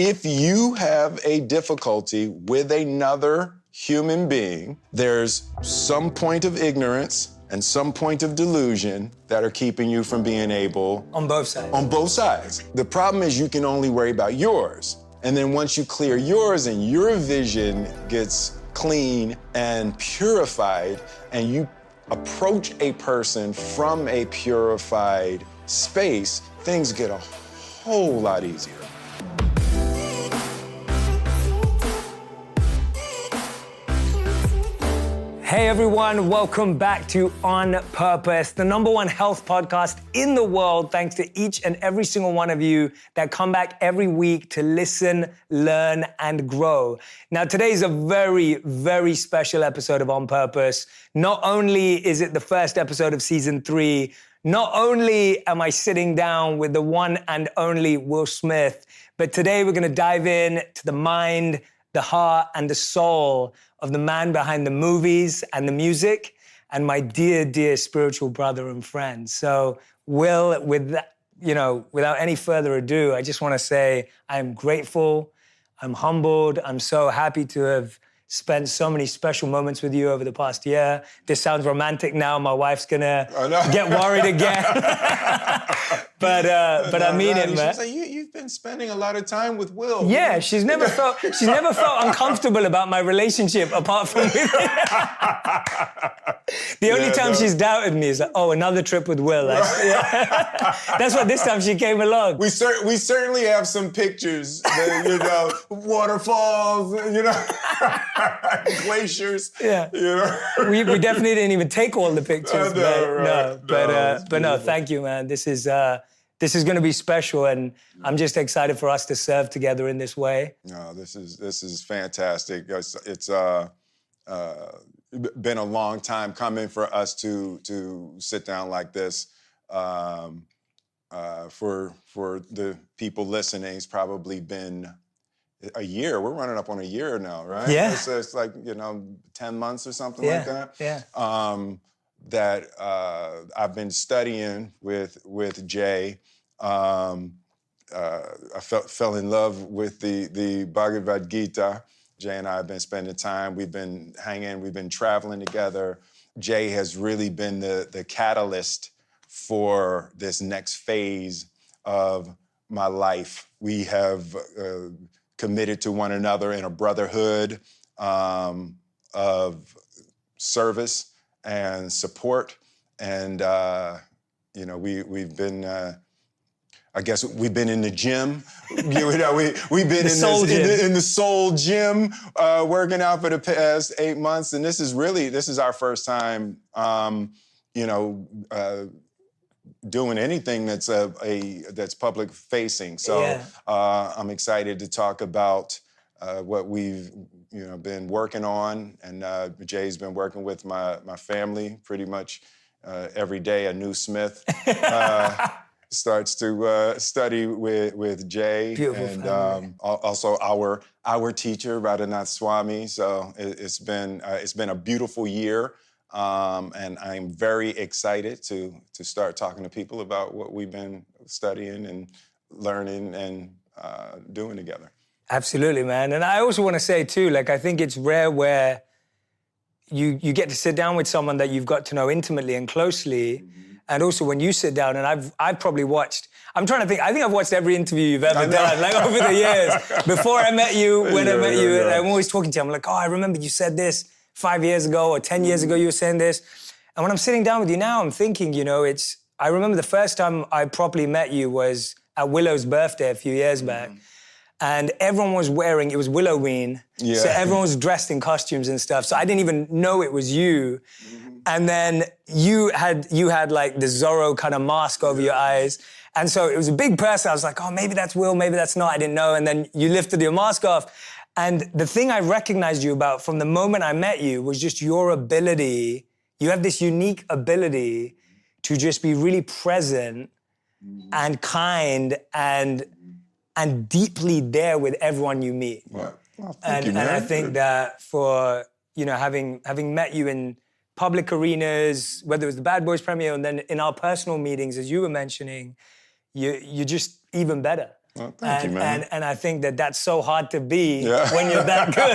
If you have a difficulty with another human being, there's some point of ignorance and some point of delusion that are keeping you from being able... On both sides. On both sides. The problem is you can only worry about yours. And then once you clear yours and your vision gets clean and purified, and you approach a person from a purified space, things get a whole lot easier. Hey everyone, welcome back to On Purpose, the #1 health podcast in the world, thanks to each and every single one of you that come back every week to listen, learn, and grow. Now today is a very, very special episode of On Purpose. Not only is it the first episode of season 3, not only am I sitting down with the one and only Will Smith, but today we're gonna dive in to the mind, the heart, and the soul of the man behind the movies and the music, and my dear, dear spiritual brother and friend. So, Will, with that, without any further ado, I just want to say I'm grateful, I'm humbled, I'm so happy to have spent so many special moments with you over the past year. This sounds romantic now. My wife's gonna get worried again. But I mean it, man. She's like, you've been spending a lot of time with Will. Yeah, she's never felt uncomfortable about my relationship apart from with The only time she's doubted me is like, oh, another trip with Will. That's what this time she came along. We certainly have some pictures, waterfalls, glaciers. Yeah. We definitely didn't even take all the pictures. But thank you, man. This is going to be special, and I'm just excited for us to serve together in this way. No, this is fantastic. It's been a long time coming for us to sit down like this. For the people listening, it's probably been a year. We're running up on a year now, right? Yeah. It's like 10 months or something like that. Yeah. That I've been studying with Jay. I fell in love with the Bhagavad Gita. Jay and I have been spending time. We've been hanging. We've been traveling together. Jay has really been the catalyst for this next phase of my life. We have committed to one another in a brotherhood of service and support, and we've been. I guess we've been in the gym. We've been in the soul gym, working out for the past 8 months, and this is our first time, doing anything that's public facing. So I'm excited to talk about what we've been working on, and Jay's been working with my family pretty much every day. A new Smith starts to study with Jay. Beautiful and family. Also our teacher Radhanath Swami. So it's been a beautiful year. And I'm very excited to start talking to people about what we've been studying and learning and doing together. Absolutely, man. And I also want to say too, I think it's rare where you get to sit down with someone that you've got to know intimately and closely. Mm-hmm. And also when you sit down, and I've probably watched, I'm trying to think, I think I've watched every interview you've ever done, over the years. Before I met you, when I met you, I'm always talking to you. I'm like, oh, I remember you said this 5 years ago or 10 years ago you were saying this. And when I'm sitting down with you now, I'm thinking, I remember the first time I properly met you was at Willow's birthday a few years back. And everyone was it was Halloween. Yeah. So everyone was dressed in costumes and stuff. So I didn't even know it was you. Mm-hmm. And then you had like the Zorro kind of mask over your eyes. And so it was a big person. I was like, oh, maybe that's Will, maybe that's not. I didn't know. And then you lifted your mask off. And the thing I recognized you about from the moment I met you was just your ability. You have this unique ability to just be really present and kind and deeply there with everyone you meet. Well, thank you, man. And I think that for, having met you in public arenas, whether it was the Bad Boys premiere and then in our personal meetings, as you were mentioning, you're just even better. Well, thank you, man. And I think that that's so hard to be Yeah. when you're that good.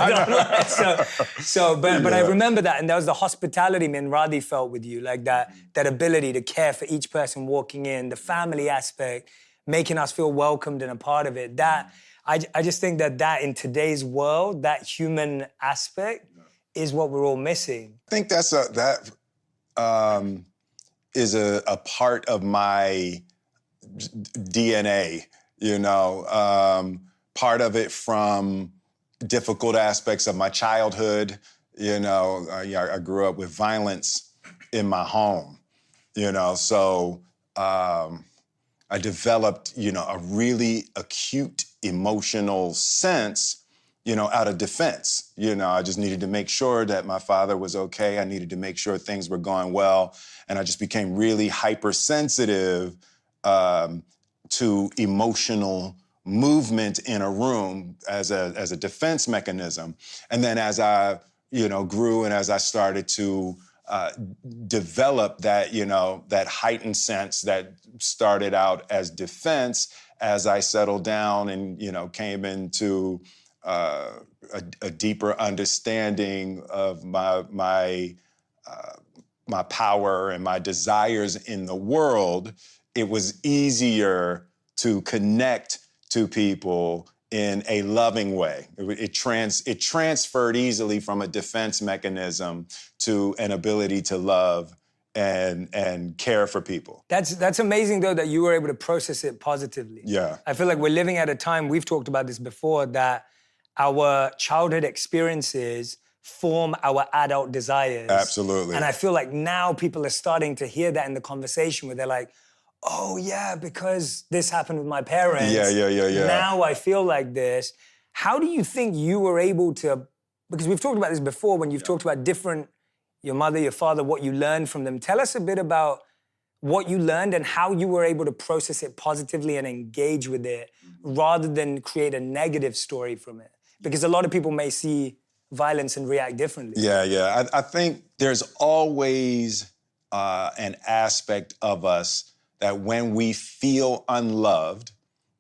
But I Yeah. remember that, and that was the hospitality Radhi felt with you, like that ability to care for each person walking in, the family aspect, making us feel welcomed and a part of it. That I just think that in today's world, that human aspect is what we're all missing. I think that is a part of my DNA, part of it from difficult aspects of my childhood. I grew up with violence in my home, so I developed, a really acute emotional sense, out of defense. I just needed to make sure that my father was okay. I needed to make sure things were going well. And I just became really hypersensitive to emotional movement in a room as a defense mechanism. And then as I, grew and as I started to develop that, that heightened sense that started out as defense, as I settled down and, came into a deeper understanding of my power and my desires in the world, it was easier to connect to people in a loving way. It transferred easily from a defense mechanism to an ability to love and care for people. That's amazing, though, that you were able to process it positively. Yeah. I feel like we're living at a time, we've talked about this before, that our childhood experiences form our adult desires. Absolutely. And I feel like now people are starting to hear that in the conversation where they're like, oh yeah, because this happened with my parents. Yeah. Now I feel like this. How do you think you were able to, because we've talked about this before when you've talked about your mother, your father, what you learned from them. Tell us a bit about what you learned and how you were able to process it positively and engage with it rather than create a negative story from it. Because a lot of people may see violence and react differently. Yeah. I think there's always an aspect of us that when we feel unloved,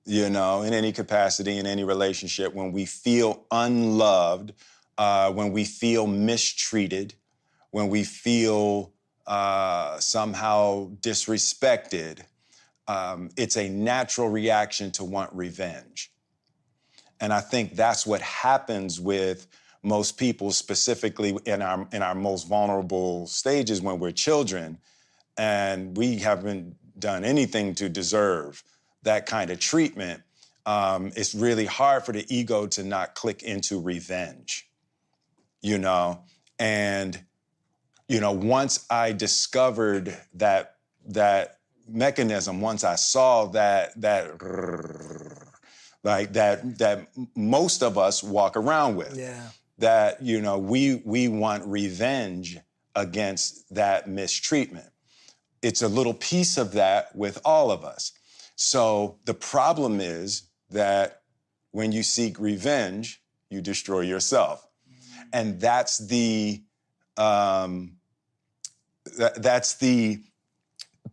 in any capacity, in any relationship, when we feel unloved, when we feel mistreated, when we feel somehow disrespected, it's a natural reaction to want revenge. And I think that's what happens with most people, specifically in our most vulnerable stages when we're children, and we haven't done anything to deserve that kind of treatment. It's really hard for the ego to not click into revenge, and once I discovered that mechanism, once I saw that most of us walk around with, that we want revenge against that mistreatment. It's a little piece of that with all of us. So the problem is that when you seek revenge, you destroy yourself, and that's the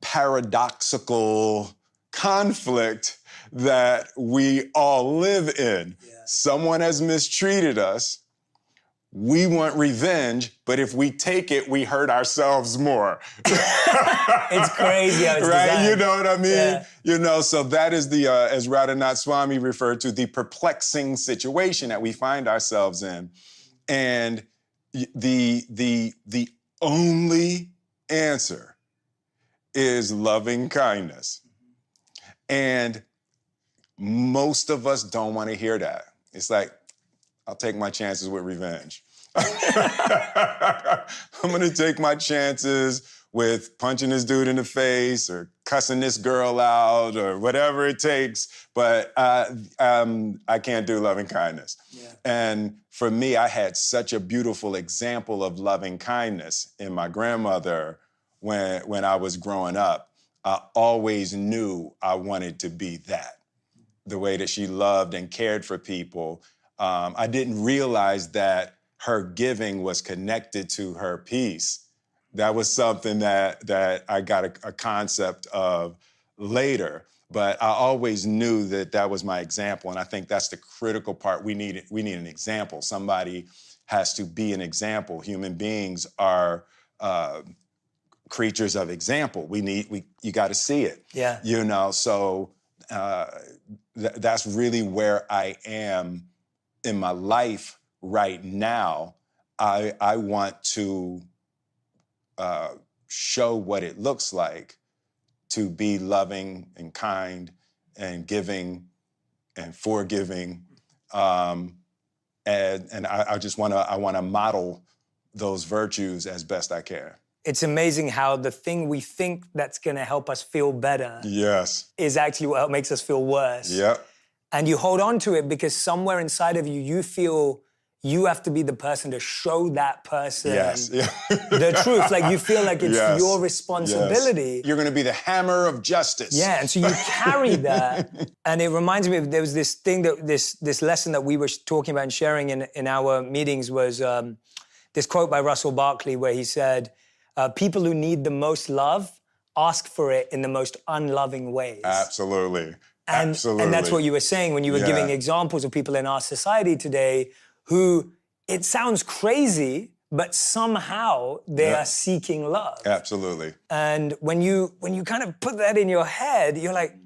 paradoxical conflict that we all live in. Yeah. Someone has mistreated us. We want revenge, but if we take it, we hurt ourselves more. It's crazy how it's right? designed. You know what I mean? Yeah. So that is the, as Radhanath Swami referred to, the perplexing situation that we find ourselves in. And the only answer is loving kindness. And most of us don't want to hear that. It's like, I'll take my chances with revenge. I'm going to take my chances with punching this dude in the face or cussing this girl out or whatever it takes, but I can't do loving kindness. Yeah. And for me, I had such a beautiful example of loving kindness in my grandmother when I was growing up. I always knew I wanted to be that, the way that she loved and cared for people. I didn't realize that her giving was connected to her peace. That was something that I got a concept of later. But I always knew that that was my example, and I think that's the critical part. We need an example. Somebody has to be an example. Human beings are creatures of example. You got to see it. Yeah. You know, so that's really where I am in my life right now. I want to show what it looks like to be loving and kind and giving and forgiving. And I just want to model those virtues as best I can. It's amazing how the thing we think that's going to help us feel better Yes. is actually what makes us feel worse. Yep. And you hold on to it because somewhere inside of you, you feel you have to be the person to show that person the truth. Like you feel like it's your responsibility. Yes. You're going to be the hammer of justice. Yeah, and so you carry that. And it reminds me of, there was this thing that, this lesson that we were talking about and sharing in our meetings was this quote by Russell Barkley where he said, people who need the most love ask for it in the most unloving ways. Absolutely. And that's what you were saying when you were giving examples of people in our society today who, it sounds crazy, but somehow they are seeking love. Absolutely. And when you kind of put that in your head, you're like,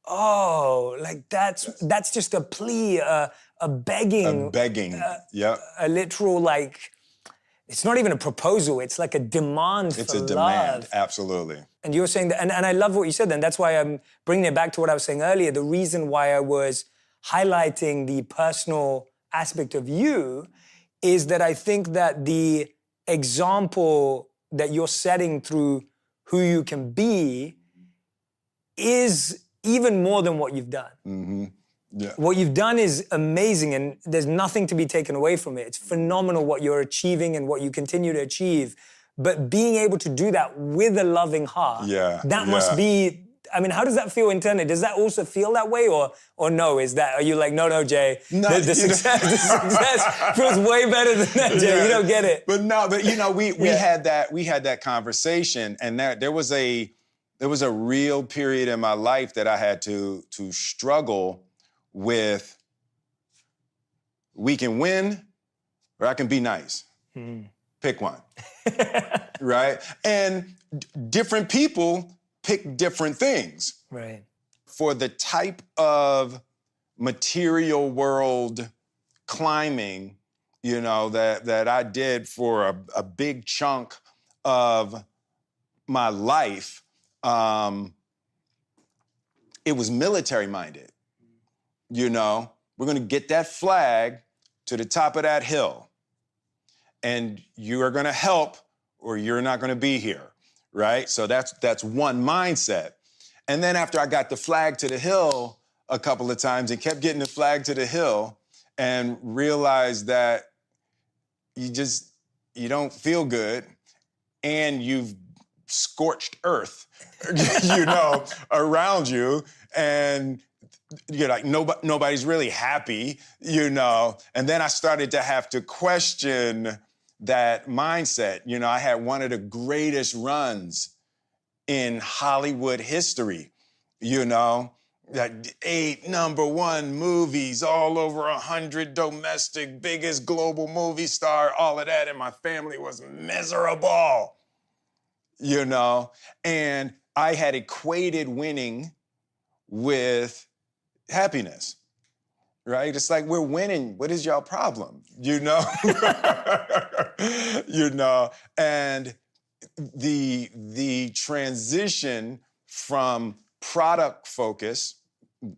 oh, like that's just a plea, a begging. A begging, A literal, like, it's not even a proposal, it's like a demand for love. It's a demand, absolutely. And you were saying that, and I love what you said then. That's why I'm bringing it back to what I was saying earlier. The reason why I was highlighting the personal aspect of you is that I think that the example that you're setting through who you can be is even more than what you've done. Mm-hmm. Yeah. What you've done is amazing, and there's nothing to be taken away from it. It's phenomenal what you're achieving and what you continue to achieve. But being able to do that with a loving heart, that must be, I mean, how does that feel internally? Does that also feel that way, or no? Are you like, no, Jay, no, the success feels way better than that, Jay. You don't get it. But you know, we had that conversation, and there was a real period in my life that I had to struggle with. We can win, or I can be nice. Pick one. Right? And different people pick different things. Right. For the type of material world climbing, you know, that I did for a big chunk of my life, it was military minded. You know, we're going to get that flag to the top of that hill, and you are going to help or you're not going to be here, right? So that's one mindset. And then after I got the flag to the hill a couple of times and kept getting the flag to the hill and realized that you don't feel good and you've scorched earth, you know, around you, and you're like, nobody's really happy, you know. And then I started to have to question that mindset. You know, I had one of the greatest runs in Hollywood history, you know, that 8 #1 movies, all over 100 domestic, biggest global movie star, all of that, and my family was miserable, you know. And I had equated winning with happiness, right? It's like, we're winning. What is y'all problem? You know? You know? And the transition from product focus,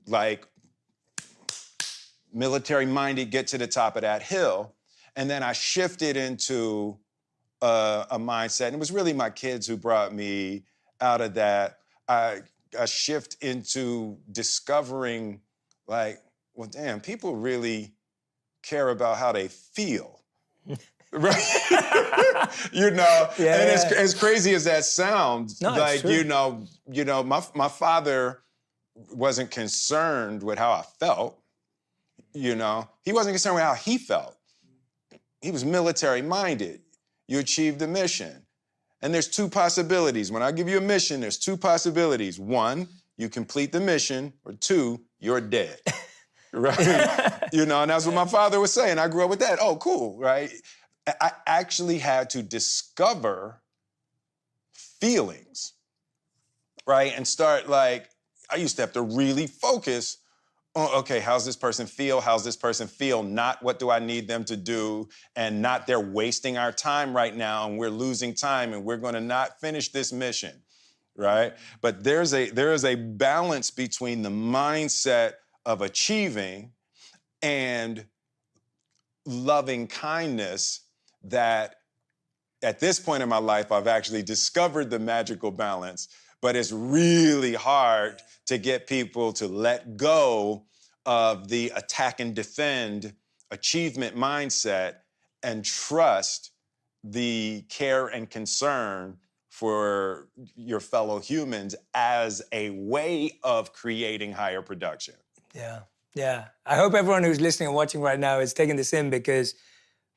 like military-minded, get to the top of that hill, and then I shifted into a mindset, and it was really my kids who brought me out of that. A shift into discovering, like, well, damn, people really care about how they feel, right? You know, as crazy as that sounds, like, you know, my father wasn't concerned with how I felt. You know, he wasn't concerned with how he felt. He was military-minded. You achieved the mission. And there's 2 possibilities. When I give you a mission, there's 2 possibilities. 1, you complete the mission, or 2, you're dead. Right? You know, and that's what my father was saying. I grew up with that. Oh, cool, right? I actually had to discover feelings, right? And start like, I used to have to really focus on, okay, how's this person feel? How's this person feel? Not what do I need them to do, and not they're wasting our time right now and we're losing time and we're gonna not finish this mission, right? But there is a balance between the mindset of achieving and loving kindness that at this point in my life, I've actually discovered the magical balance, but it's really hard to get people to let go of the attack and defend achievement mindset and trust the care and concern for your fellow humans as a way of creating higher production. Yeah, yeah. I hope everyone who's listening and watching right now is taking this in, because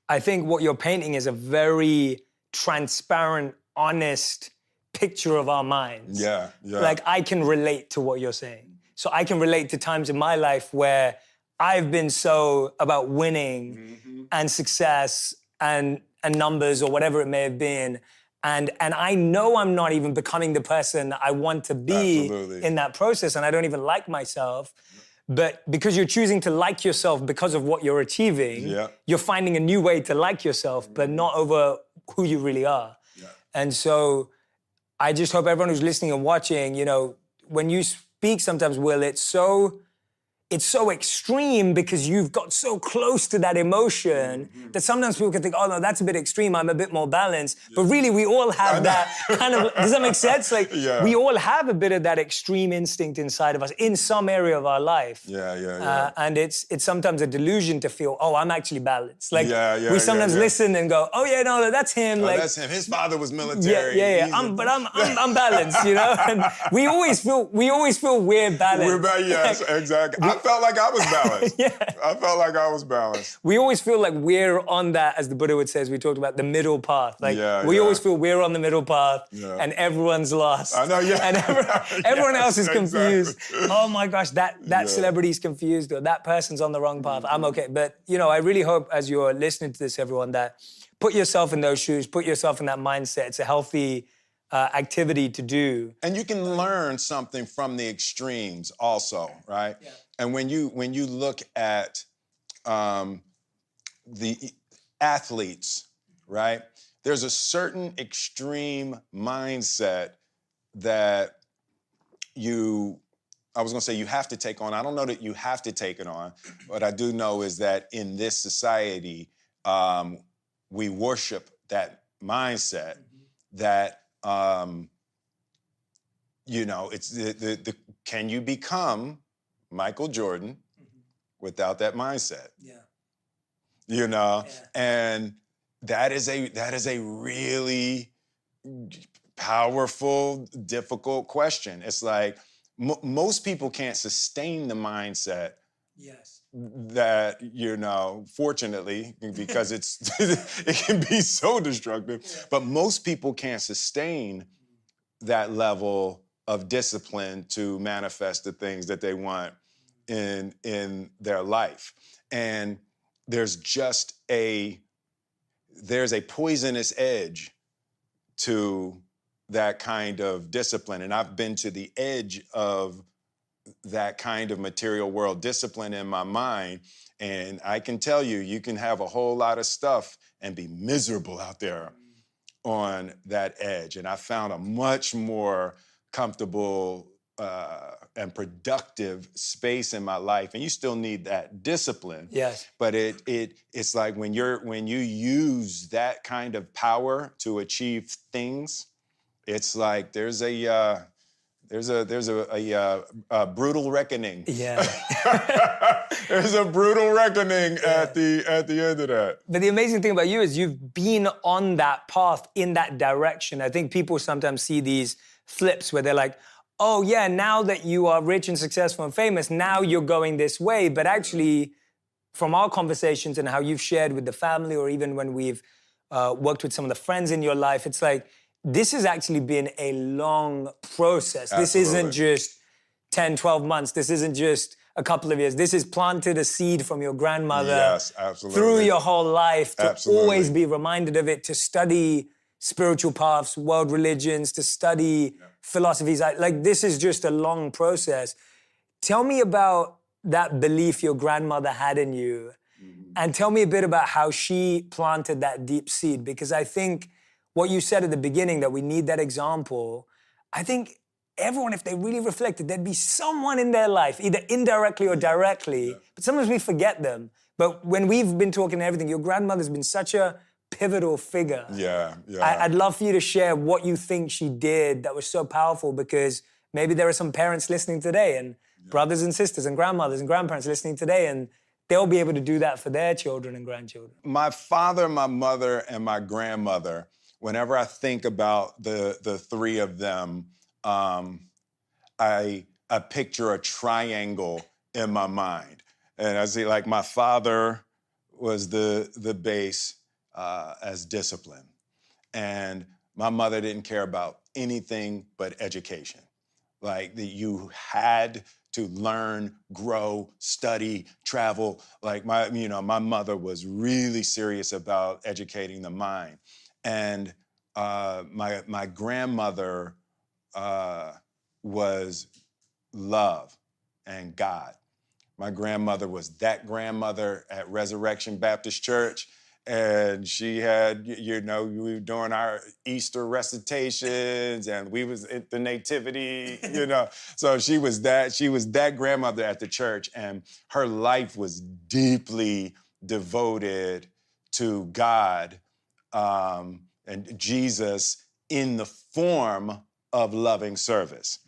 I think what you're painting is a very transparent, honest picture of our minds. Yeah, yeah. Like, I can relate to what you're saying. So I can relate to times in my life where I've been so about winning and success and numbers or whatever it may have been. And I know I'm not even becoming the person I want to be in that process, and I don't even like myself. But because you're choosing to like yourself because of what you're achieving, you're finding a new way to like yourself, but not over who you really are. Yeah. And so I just hope everyone who's listening and watching, you know, when you speak sometimes, Will, it's so extreme because you've got so close to that emotion that sometimes people can think, oh no, that's a bit extreme, I'm a bit more balanced. Yeah. But really we all have that kind of, does that make sense? Like, we all have a bit of that extreme instinct inside of us in some area of our life. And it's sometimes a delusion to feel, oh, I'm actually balanced. Like, we sometimes listen and go, oh yeah, no, that's him. Oh, like, that's him, his father was military. But I'm balanced, you know? And we always feel we're balanced. Yes, exactly. I felt like I was balanced. I felt like I was balanced. We always feel like we're on that, as the Buddha would say, as we talked about, the middle path. Like, we always feel we're on the middle path and everyone's lost. I know, And everyone else is confused. Oh my gosh, that celebrity's confused, or that person's on the wrong path. I'm okay. But, you know, I really hope as you're listening to this, everyone, that put yourself in those shoes, put yourself in that mindset. It's a healthy activity to do. And you can learn something from the extremes also, right? Yeah. And when you look at the athletes, right? There's a certain extreme mindset that you have to take on. I don't know that you have to take it on. What I do know is that in this society, we worship that mindset that, you know, it's the can you become Michael Jordan without that mindset? Yeah. You know, and that is a really powerful, difficult question. It's like most people can't sustain the mindset. Yes. That, you know, fortunately, because it can be so destructive, but most people can't sustain that level of discipline to manifest the things that they want in their life. And there's a poisonous edge to that kind of discipline. And I've been to the edge of that kind of material world discipline in my mind. And I can tell you, you can have a whole lot of stuff and be miserable out there on that edge. And I found a much more comfortable and productive space in my life. And you still need that discipline. Yes. But it's like when you use that kind of power to achieve things, it's like there's a brutal reckoning. Yeah. There's a brutal reckoning at the end of that. But the amazing thing about you is you've been on that path in that direction. I think people sometimes see these flips where they're like, oh yeah, now that you are rich and successful and famous, now you're going this way. But actually, from our conversations and how you've shared with the family, or even when we've worked with some of the friends in your life, it's like, this has actually been a long process. Absolutely. This isn't just 10, 12 months. This isn't just a couple of years. This has planted a seed from your grandmother Yes, absolutely. through your whole life to Absolutely. always be reminded of it, to study spiritual paths, world religions, to study philosophies. Like this is just a long process. Tell me about that belief your grandmother had in you, and tell me a bit about how she planted that deep seed, because I think what you said at the beginning, that we need that example, I think everyone, if they really reflected, there'd be someone in their life, either indirectly or directly, but sometimes we forget them. But when we've been talking and everything, your grandmother's been such a pivotal figure. Yeah, yeah. I'd love for you to share what you think she did that was so powerful, because maybe there are some parents listening today, and brothers and sisters and grandmothers and grandparents listening today, and they'll be able to do that for their children and grandchildren. My father, my mother, and my grandmother, whenever I think about the three of them, I picture a triangle in my mind. And I see, like, my father was the base as discipline. And my mother didn't care about anything but education. Like, that you had to learn, grow, study, travel. Like, my mother was really serious about educating the mind. And my grandmother was love and God. My grandmother was that grandmother at Resurrection Baptist Church. And she had, we were doing our Easter recitations, and we was at the nativity, So she was that grandmother at the church, and her life was deeply devoted to God and Jesus in the form of loving service,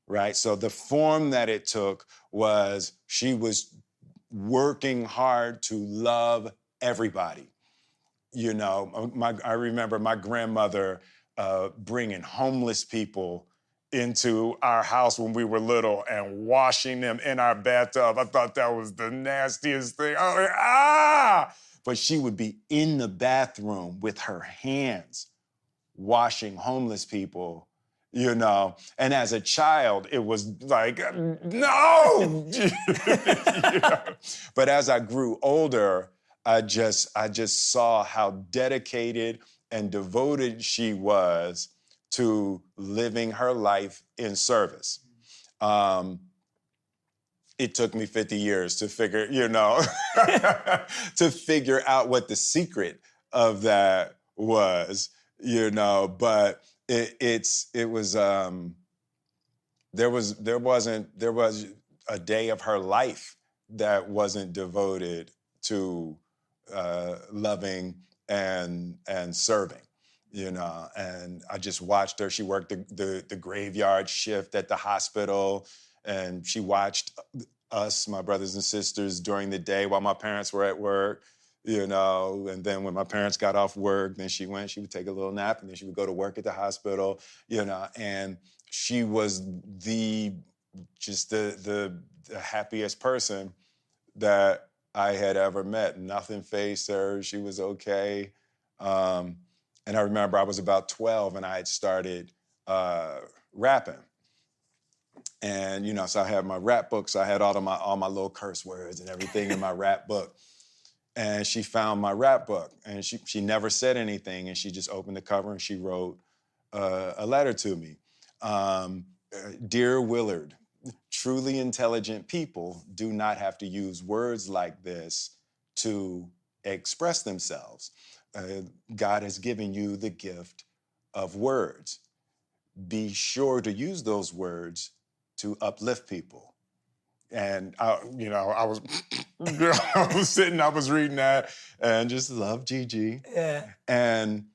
right? So the form that it took was she was working hard to love everybody. I remember my grandmother bringing homeless people into our house when we were little and washing them in our bathtub. I thought that was the nastiest thing. I was like, ah! But she would be in the bathroom with her hands washing homeless people, And as a child, it was like, no! But as I grew older, I just saw how dedicated and devoted she was to living her life in service. It took me 50 years to figure, to figure out what the secret of that was, but there was a day of her life that wasn't devoted to loving and serving, and I just watched her. She worked the graveyard shift at the hospital, and she watched us, my brothers and sisters, during the day while my parents were at work, and then when my parents got off work, then she would take a little nap, and then she would go to work at the hospital, and she was the happiest person that I had ever met. Nothing fazed her. She was okay. And I remember I was about 12 and I had started rapping. And, so I had my rap books. I had all my little curse words and everything in my rap book. And she found my rap book, and she never said anything, and she just opened the cover and she wrote a letter to me. Dear Willard, truly intelligent people do not have to use words like this to express themselves. God has given you the gift of words. Be sure to use those words to uplift people. And I was, I was sitting, I was reading that, and just love Gigi. Yeah. And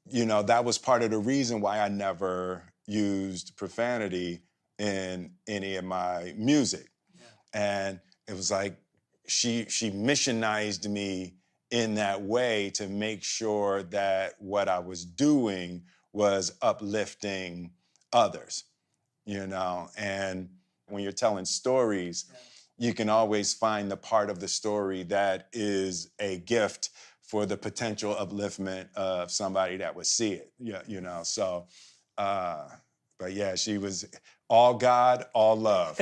that was part of the reason why I never used profanity in any of my music. Yeah. And it was like she missionized me in that way to make sure that what I was doing was uplifting others, and when you're telling stories, you can always find the part of the story that is a gift for the potential upliftment of somebody that would see it. So, but yeah, she was all God, all love.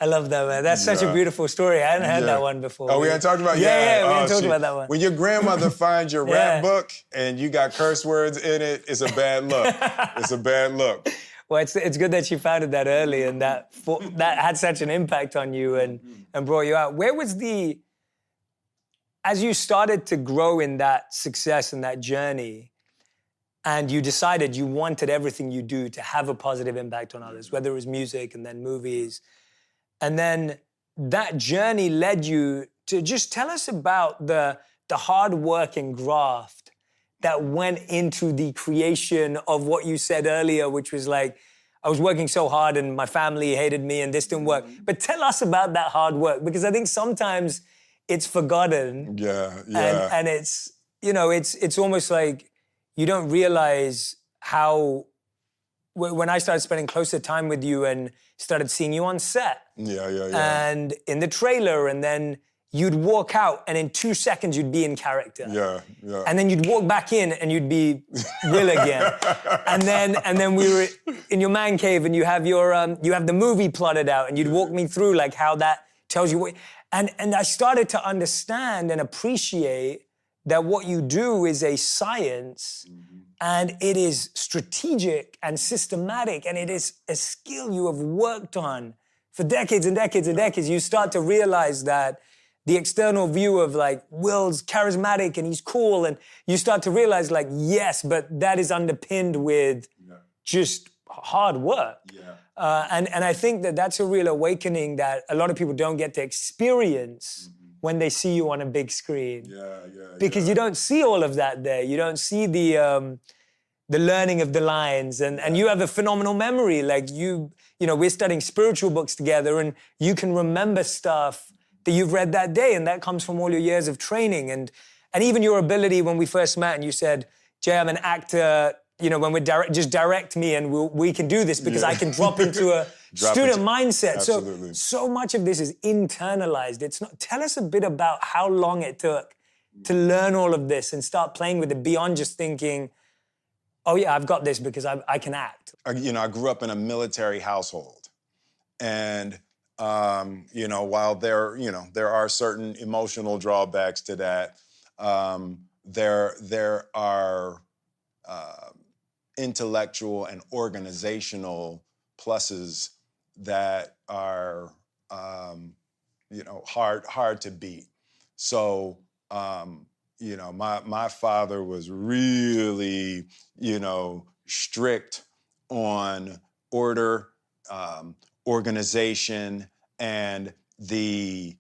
I love that, man. That's such a beautiful story. I hadn't heard that one before. Oh, we hadn't talked about Yeah, we hadn't talked about that one. When your grandmother finds your rap book and you got curse words in it, it's a bad look. It's a bad look. Well, it's good that you found it that early and that had such an impact on you and brought you out. Where was as you started to grow in that success and that journey, and you decided you wanted everything you do to have a positive impact on others, whether it was music and then movies, and then that journey led you to just tell us about the hard work and graft that went into the creation of what you said earlier, which was like, I was working so hard and my family hated me and this didn't work. But tell us about that hard work, because I think sometimes it's forgotten. Yeah. And it's, it's almost like you don't realize how, when I started spending closer time with you and started seeing you on set. Yeah. And in the trailer, and then you'd walk out and in 2 seconds you'd be in character. Yeah. And then you'd walk back in and you'd be Will again. and then we were in your man cave and you have you have the movie plotted out and you'd walk me through like how that tells you what, and I started to understand and appreciate that what you do is a science. And it is strategic and systematic, and it is a skill you have worked on for decades and decades and decades. You start to realize that the external view of like, Will's charismatic and he's cool, and you start to realize like, yes, but that is underpinned with just hard work. And I think that that's a real awakening that a lot of people don't get to experience when they see you on a big screen. Because you don't see all of that there. You don't see the learning of the lines, and you have a phenomenal memory. Like we're studying spiritual books together, and you can remember stuff that you've read that day, and that comes from all your years of training, and even your ability when we first met, and you said, Jay, I'm an actor. When we're just direct me, and we can do this because I can drop into a student mindset. Absolutely. So much of this is internalized. It's not. Tell us a bit about how long it took to learn all of this and start playing with it beyond just thinking, oh yeah, I've got this because I can act. I grew up in a military household, and while there are certain emotional drawbacks to that, there are intellectual and organizational pluses that are hard to beat. So my father was really strict on order, organization, and the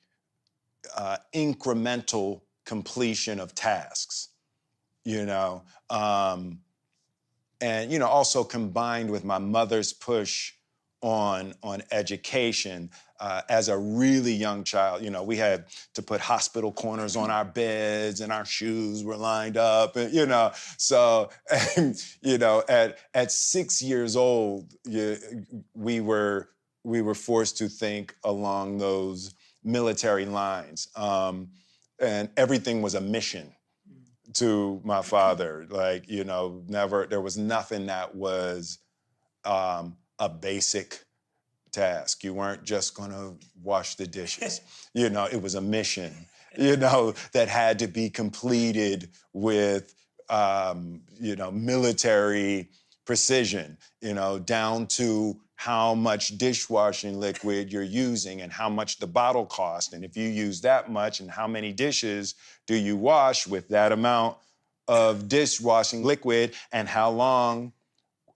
incremental completion of tasks. And also combined with my mother's push on education. As a really young child, we had to put hospital corners on our beds and our shoes were lined up, and so at 6 years old, we were forced to think along those military lines, and everything was a mission to my father. Like, there was nothing that was a basic task. You weren't just gonna wash the dishes. It was a mission, that had to be completed with, military precision, down to how much dishwashing liquid you're using and how much the bottle costs. And if you use that much, and how many dishes do you wash with that amount of dishwashing liquid, and how long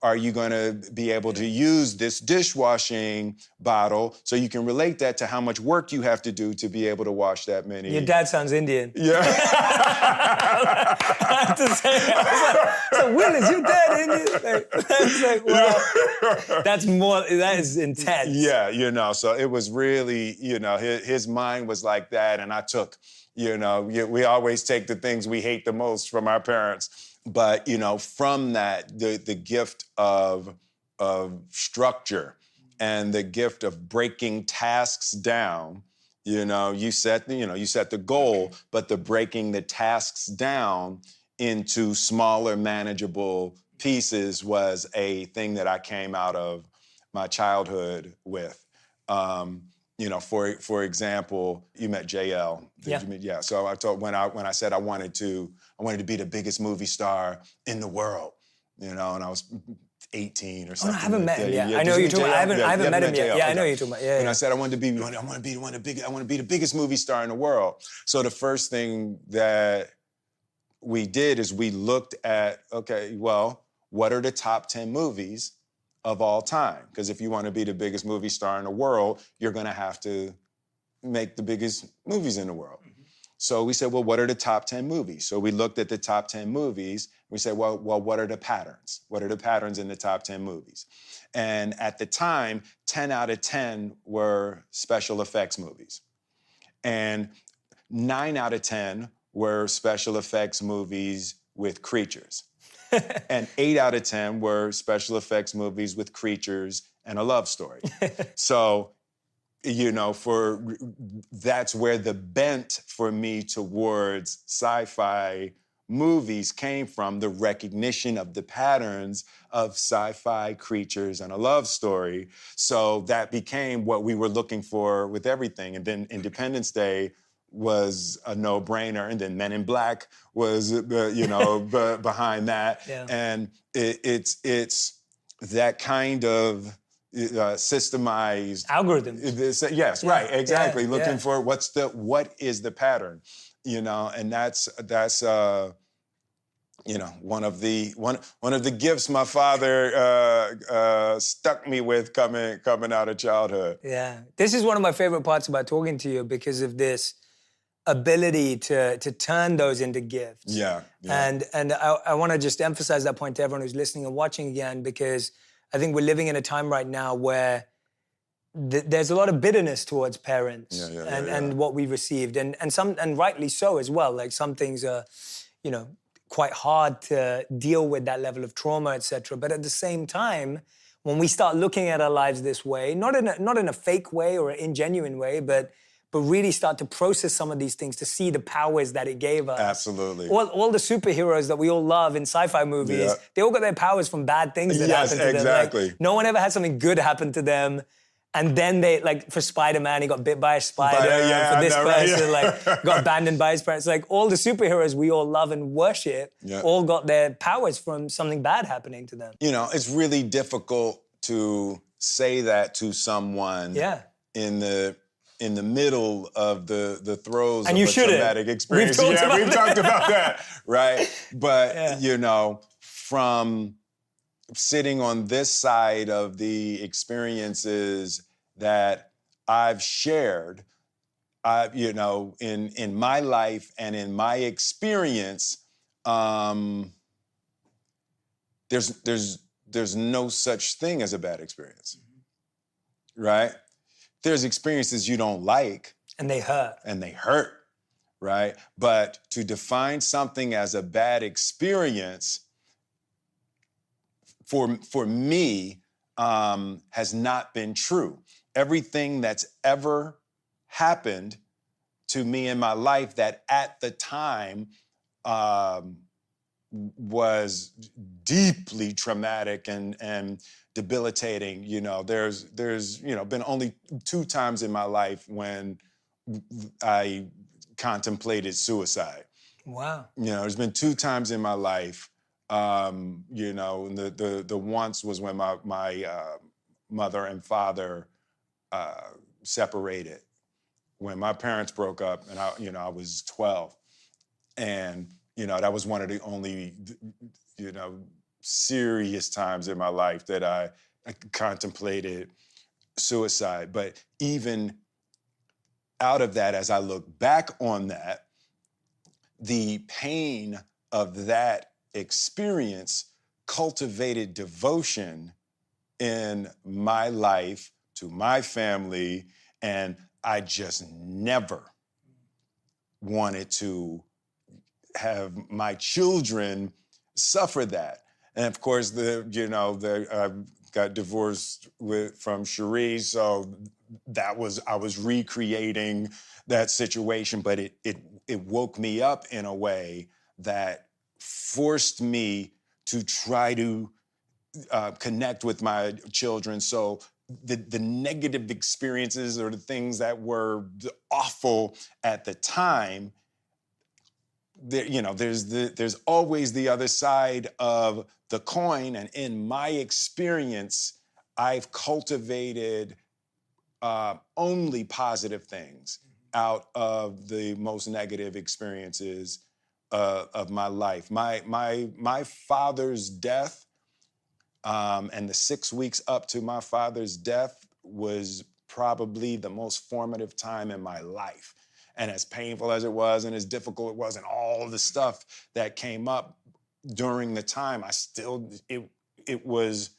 are you going to be able to use this dishwashing bottle, so you can relate that to how much work you have to do to be able to wash that many. Your dad sounds Indian. Yeah. I have to say, so Will, is your dad Indian? Wow. That is intense. Yeah, so it was really, his mind was like that, and I took, we always take the things we hate the most from our parents. But, from that, the gift of structure and the gift of breaking tasks down, you set the goal, but the breaking the tasks down into smaller, manageable pieces was a thing that I came out of my childhood with. You know, for example, you met JL. Yeah. You meet, yeah. So I told when I said I wanted to be the biggest movie star in the world, you know, and I was 18 or Oh, no, something. I haven't met him yet. I Did know you you're meet talking about. JL? I haven't met him yet. JL? Yeah, I know Okay. you're talking about. Yeah, When yeah. I said I want to be the biggest movie star in the world. So the first thing that we did is we looked at, okay, well, what are the top 10 movies of all time? Because if you want to be the biggest movie star in the world, you're going to have to make the biggest movies in the world. So we said, well, what are the top 10 movies? So we looked at the top 10 movies. We said, well, what are the patterns? What are the patterns in the top 10 movies? And at the time, 10 out of 10 were special effects movies. And 9 out of 10 were special effects movies with creatures. And 8 out of 10 were special effects movies with creatures and a love story. So, you know, that's where the bent for me towards sci-fi movies came from, the recognition of the patterns of sci-fi creatures and a love story. So that became what we were looking for with everything. And then Independence Day was a no-brainer, and then Men in Black was, you know, behind that. Yeah. And it's that kind of systemized Algorithms. Yes, yeah, right, exactly. Yeah, Looking yeah. for what is the pattern, you know, and that's you know, one of the gifts my father stuck me with coming out of childhood. Yeah. This is one of my favorite parts about talking to you because of this ability to turn those into gifts. Yeah, yeah. And I want to just emphasize that point to everyone who's listening and watching again, because I think we're living in a time right now where there's a lot of bitterness towards parents and what we received, and rightly so as well. Like some things are, you know, quite hard to deal with, that level of trauma, etc. But at the same time, when we start looking at our lives this way, not in a fake way or an ingenuine way, but really start to process some of these things, to see the powers that it gave us. Absolutely. All the superheroes that we all love in sci-fi movies, they all got their powers from bad things that happened to them. Exactly. Like, no one ever had something good happen to them. And then they, like, for Spider-Man, he got bit by a spider. For this person, like, got abandoned by his parents. Like, all the superheroes we all love and worship all got their powers from something bad happening to them. You know, it's really difficult to say that to someone in the middle of the throes of a traumatic experience. We've talked about that, right? But, you know, from sitting on this side of the experiences that I've shared, you know, in my life and in my experience, there's no such thing as a bad experience, right? There's experiences you don't like. And they hurt. Right? But to define something as a bad experience, for me, has not been true. Everything that's ever happened to me in my life that at the time was deeply traumatic and debilitating. You know, there's you know, been only 2 times in my life when I contemplated suicide. Wow. You know, there's been 2 times in my life. You know, and the once was when my mother and father separated, when my parents broke up, and I was 12, and you know, that was one of the only, you know, serious times in my life that I contemplated suicide. But even out of that, as I look back on that, the pain of that experience cultivated devotion in my life to my family, and I just never wanted to have my children suffer that. And of course, I got divorced from Cherie, so I was recreating that situation, but it woke me up in a way that forced me to try to connect with my children. So the negative experiences or the things that were awful at the time, there's always the other side of the coin. And in my experience, I've cultivated only positive things out of the most negative experiences of my life. My father's death, and the 6 weeks up to my father's death was probably the most formative time in my life. And as painful as it was and as difficult it was and all the stuff that came up during the time, it was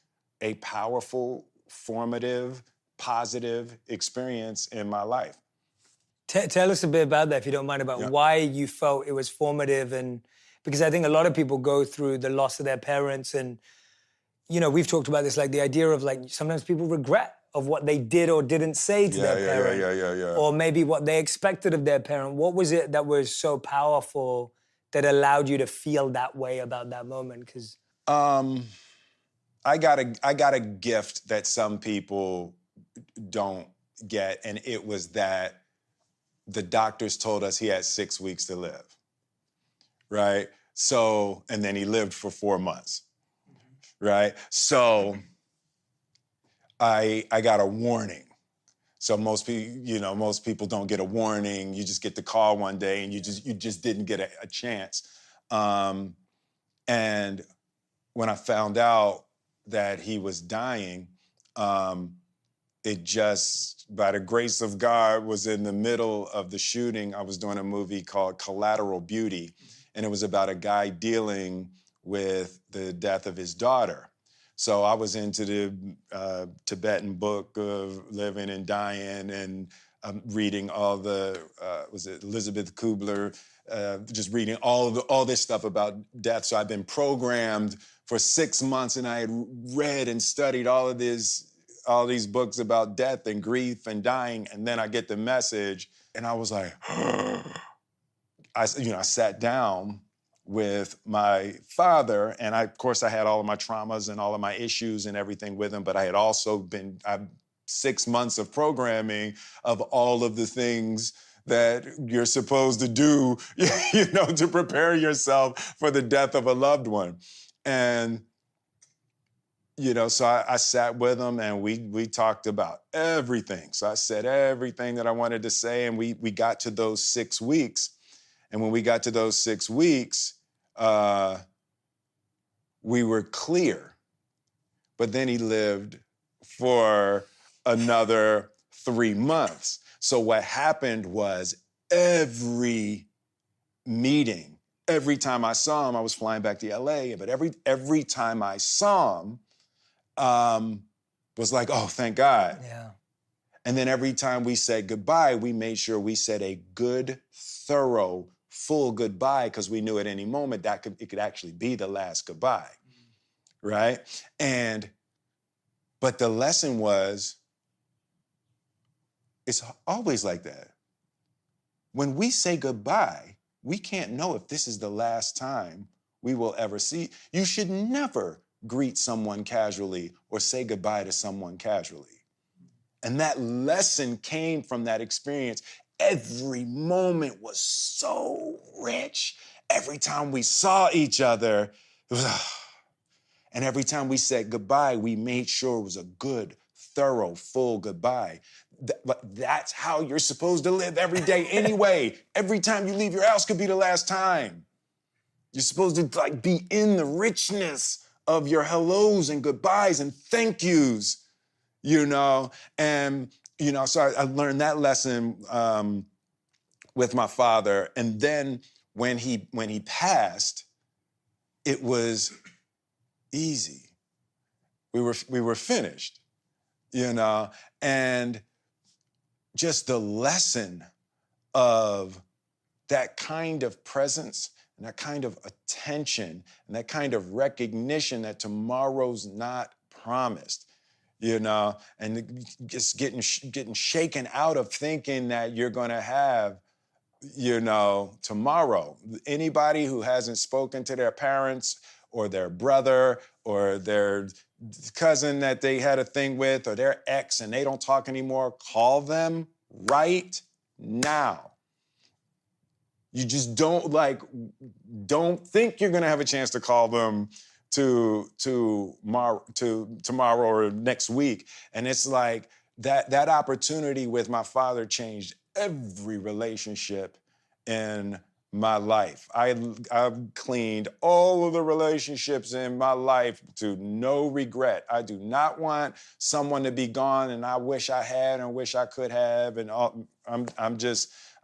a powerful, formative, positive experience in my life. Tell us a bit about that, if you don't mind, about why you felt it was formative. And because I think a lot of people go through the loss of their parents, and we've talked about this, like the idea of like sometimes people regret of what they did or didn't say to their parent, or maybe what they expected of their parent. What was it that was so powerful that allowed you to feel that way about that moment? Because I got a gift that some people don't get, and it was that the doctors told us he had 6 weeks to live, right? So, and then he lived for 4 months, right? So I got a warning. So most people don't get a warning. You just get the call one day, and you just didn't get a chance. And when I found out that he was dying, it just, by the grace of God, was in the middle of the shooting. I was doing a movie called Collateral Beauty, and it was about a guy dealing with the death of his daughter. So I was into the Tibetan book of living and dying, and reading all the, was it Elizabeth Kubler, just reading all this stuff about death. So I've been programmed for 6 months, and I had read and studied all these books about death and grief and dying, and then I get the message, and I was like, I sat down with my father, and of course I had all of my traumas and all of my issues and everything with him, but I had also I've 6 months of programming of all of the things that you're supposed to do, to prepare yourself for the death of a loved one. And so I sat with him, and we talked about everything. So I said everything that I wanted to say, and we got to those 6 weeks. And when we got to those 6 weeks, we were clear. But then he lived for another 3 months. So what happened was every meeting, every time I saw him, I was flying back to LA, but every time I saw him, was like, oh, thank God. Yeah. And then every time we said goodbye, we made sure we said a good, thorough, full goodbye, because we knew at any moment it could actually be the last goodbye, right? But the lesson was, it's always like that. When we say goodbye, we can't know if this is the last time we will ever see. You should never greet someone casually or say goodbye to someone casually. And that lesson came from that experience. Every moment was so rich. Every time we saw each other, it was, and every time we said goodbye, we made sure it was a good, thorough, full goodbye. But that's how you're supposed to live every day anyway. Every time you leave your house could be the last time. You're supposed to be in the richness of your hellos and goodbyes and thank yous, And, so I learned that lesson with my father. And then when he passed, it was easy. We were finished, and just the lesson of that kind of presence and that kind of attention and that kind of recognition that tomorrow's not promised, and just getting shaken out of thinking that you're going to have, tomorrow. Anybody who hasn't spoken to their parents or their brother or their cousin that they had a thing with or their ex and they don't talk anymore, call them right now. You just don't think you're gonna have a chance to call them tomorrow or next week. And it's like that opportunity with my father changed every relationship in my life. I've cleaned all of the relationships in my life to no regret. I do not want someone to be gone and I wish I had and wish I could have, and I'm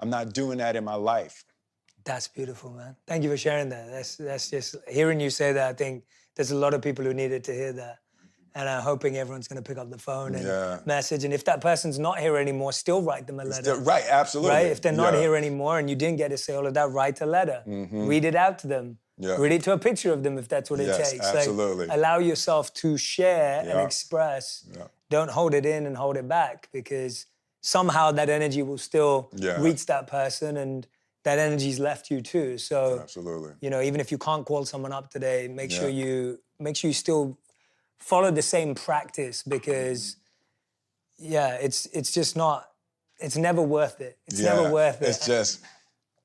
not doing that in my life. That's beautiful, man. Thank you for sharing that. That's just, hearing you say that, I think there's a lot of people who needed to hear that. And I'm hoping everyone's going to pick up the phone and message. And if that person's not here anymore, still write them a letter. Right, absolutely. Right? If they're not here anymore and you didn't get to say all of that, write a letter. Read it out to them. Read it to a picture of them if that's what it takes. Absolutely. Like, allow yourself to share and express. Don't hold it in and hold it back, because somehow that energy will still reach that person, and that energy's left you too. So absolutely. You know, even if you can't call someone up today, make sure you still follow the same practice, because it's just not, it's never worth it. It's never worth it. It's just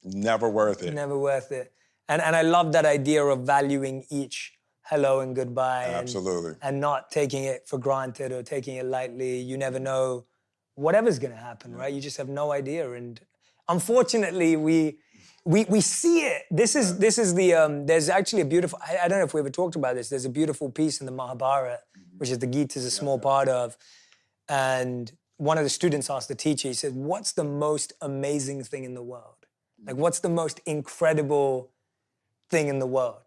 never worth it. Never worth it. And I love that idea of valuing each hello and goodbye. Absolutely. And not taking it for granted or taking it lightly. You never know whatever's gonna happen, right? You just have no idea. And unfortunately, we see it. This is the, there's actually a beautiful, I don't know if we ever talked about this, there's a beautiful piece in the Mahabharata, which is the Gita is a small part of, and one of the students asked the teacher, he said, what's the most amazing thing in the world? Like, what's the most incredible thing in the world?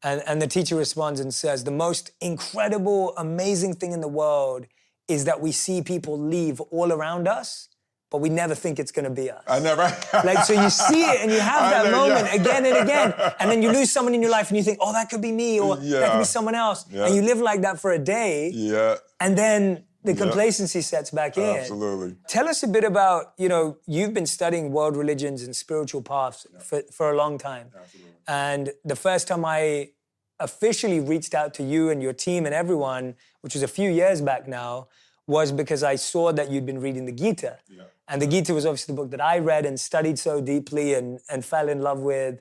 And the teacher responds and says, the most incredible, amazing thing in the world is that we see people leave all around us, but we never think it's gonna be us. I never. Like, so you see it and you have that moment again and again, and then you lose someone in your life and you think, oh, that could be me, or that could be someone else. And you live like that for a day, and then the complacency sets back in. Absolutely. Tell us a bit about, you know, you've been studying world religions and spiritual paths for a long time. Absolutely. And the first time I officially reached out to you and your team and everyone, which was a few years back now, was because I saw that you'd been reading the Gita. And the Gita was obviously the book that I read and studied so deeply and fell in love with.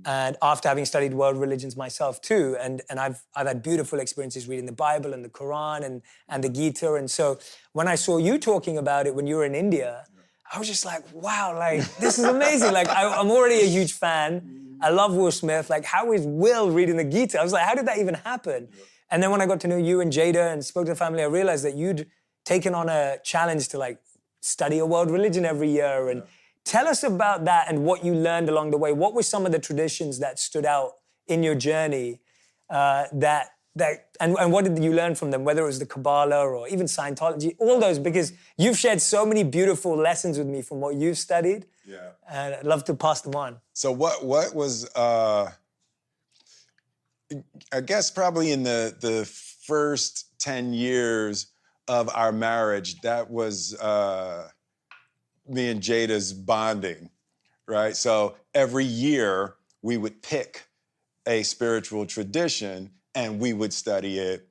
And after having studied world religions myself too, and I've had beautiful experiences reading the Bible and the Quran and the Gita. And so when I saw you talking about it when you were in India, I was just like, wow, like, this is amazing. Like, I'm already a huge fan. I love Will Smith. Like, how is Will reading the Gita? I was like, how did that even happen? And then when I got to know you and Jada and spoke to the family, I realized that you'd taken on a challenge to, like, study a world religion every year. And tell us about that and what you learned along the way. What were some of the traditions that stood out in your journey and what did you learn from them, whether it was the Kabbalah or even Scientology, all those, because you've shared so many beautiful lessons with me from what you've studied. And I'd love to pass them on. So what was, I guess probably in the first 10 years of our marriage, that was me and Jada's bonding, right? So every year we would pick a spiritual tradition and we would study it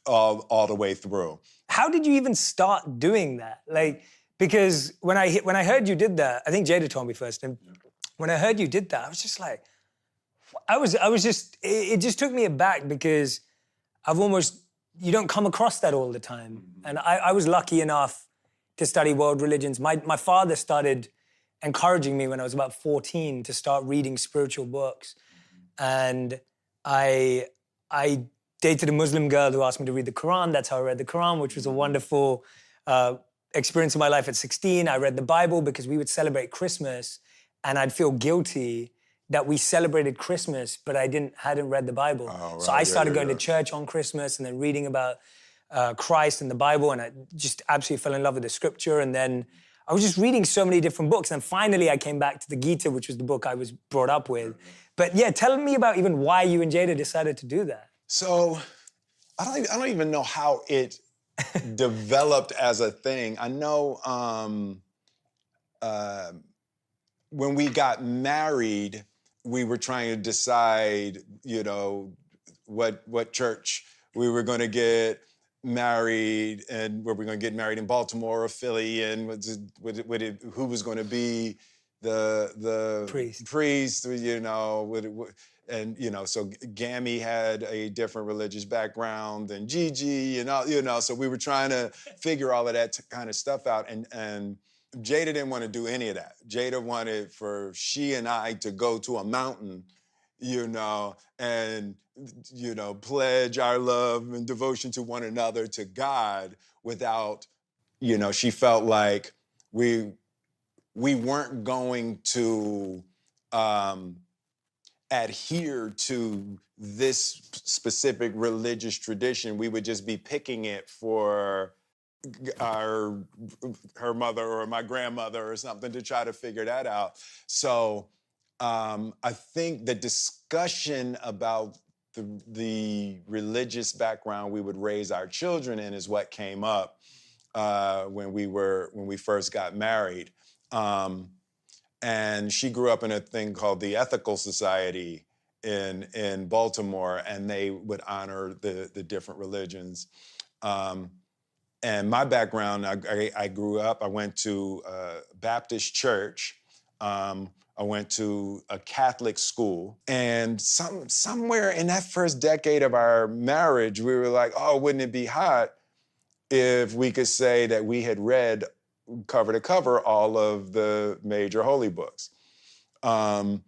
all the way through. How did you even start doing that? Like, because when I heard you did that, I think Jada told me first, and when I heard you did that, I was just like, it just took me aback, because you don't come across that all the time. And I was lucky enough to study world religions. My father started encouraging me when I was about 14 to start reading spiritual books. And I dated a Muslim girl who asked me to read the Quran. That's how I read the Quran, which was a wonderful experience in my life at 16. I read the Bible because we would celebrate Christmas, and I'd feel guilty that we celebrated Christmas, but I hadn't read the Bible. Oh, right. So I started going to church on Christmas and then reading about Christ and the Bible, and I just absolutely fell in love with the scripture. And then I was just reading so many different books. And finally I came back to the Gita, which was the book I was brought up with. But yeah, tell me about even why you and Jada decided to do that. So I don't even know how it developed as a thing. I know when we got married, we were trying to decide, you know, what church we were going to get married, and were we going to get married in Baltimore or Philly, and who was going to be the priest, and so Gammy had a different religious background than Gigi, and all, so we were trying to figure all of that kind of stuff out, and Jada didn't want to do any of that. Jada wanted for she and I to go to a mountain, and pledge our love and devotion to one another, to God, without, she felt like we weren't going to adhere to this specific religious tradition. We would just be picking it for her mother or my grandmother or something to try to figure that out. So I think the discussion about the religious background we would raise our children in is what came up when we first got married. And she grew up in a thing called the Ethical Society in Baltimore, and they would honor the different religions. And my background, I grew up, I went to Baptist church. I went to a Catholic school, and somewhere in that first decade of our marriage, we were like, oh, wouldn't it be hot if we could say that we had read cover to cover all of the major holy books. And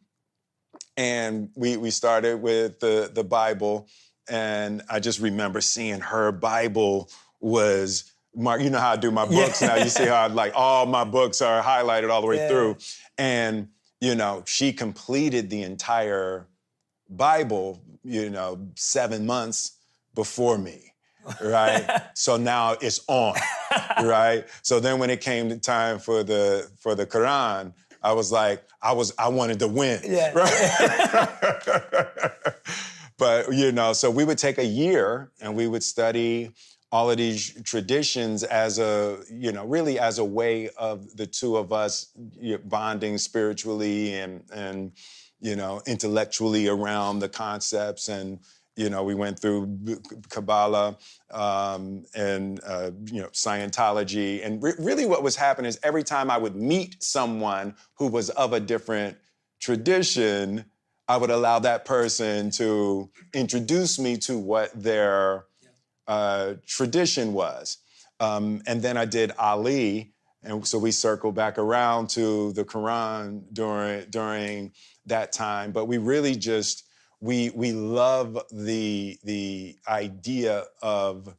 we started with the Bible, and I just remember seeing her Bible was marked. You know how I do my books now. You see how all my books are highlighted all the way through. And, she completed the entire Bible, 7 months before me, right? So now it's on, right? So then when it came time for the Quran, I was like, I wanted to win, right? But, so we would take a year and we would study all of these traditions as really as a way of the two of us bonding spiritually and intellectually around the concepts. And, we went through Kabbalah and Scientology. And really what was happening is every time I would meet someone who was of a different tradition, I would allow that person to introduce me to what their tradition was. And then I did Ali, and so we circled back around to the Quran during that time. But we really just, we love the idea of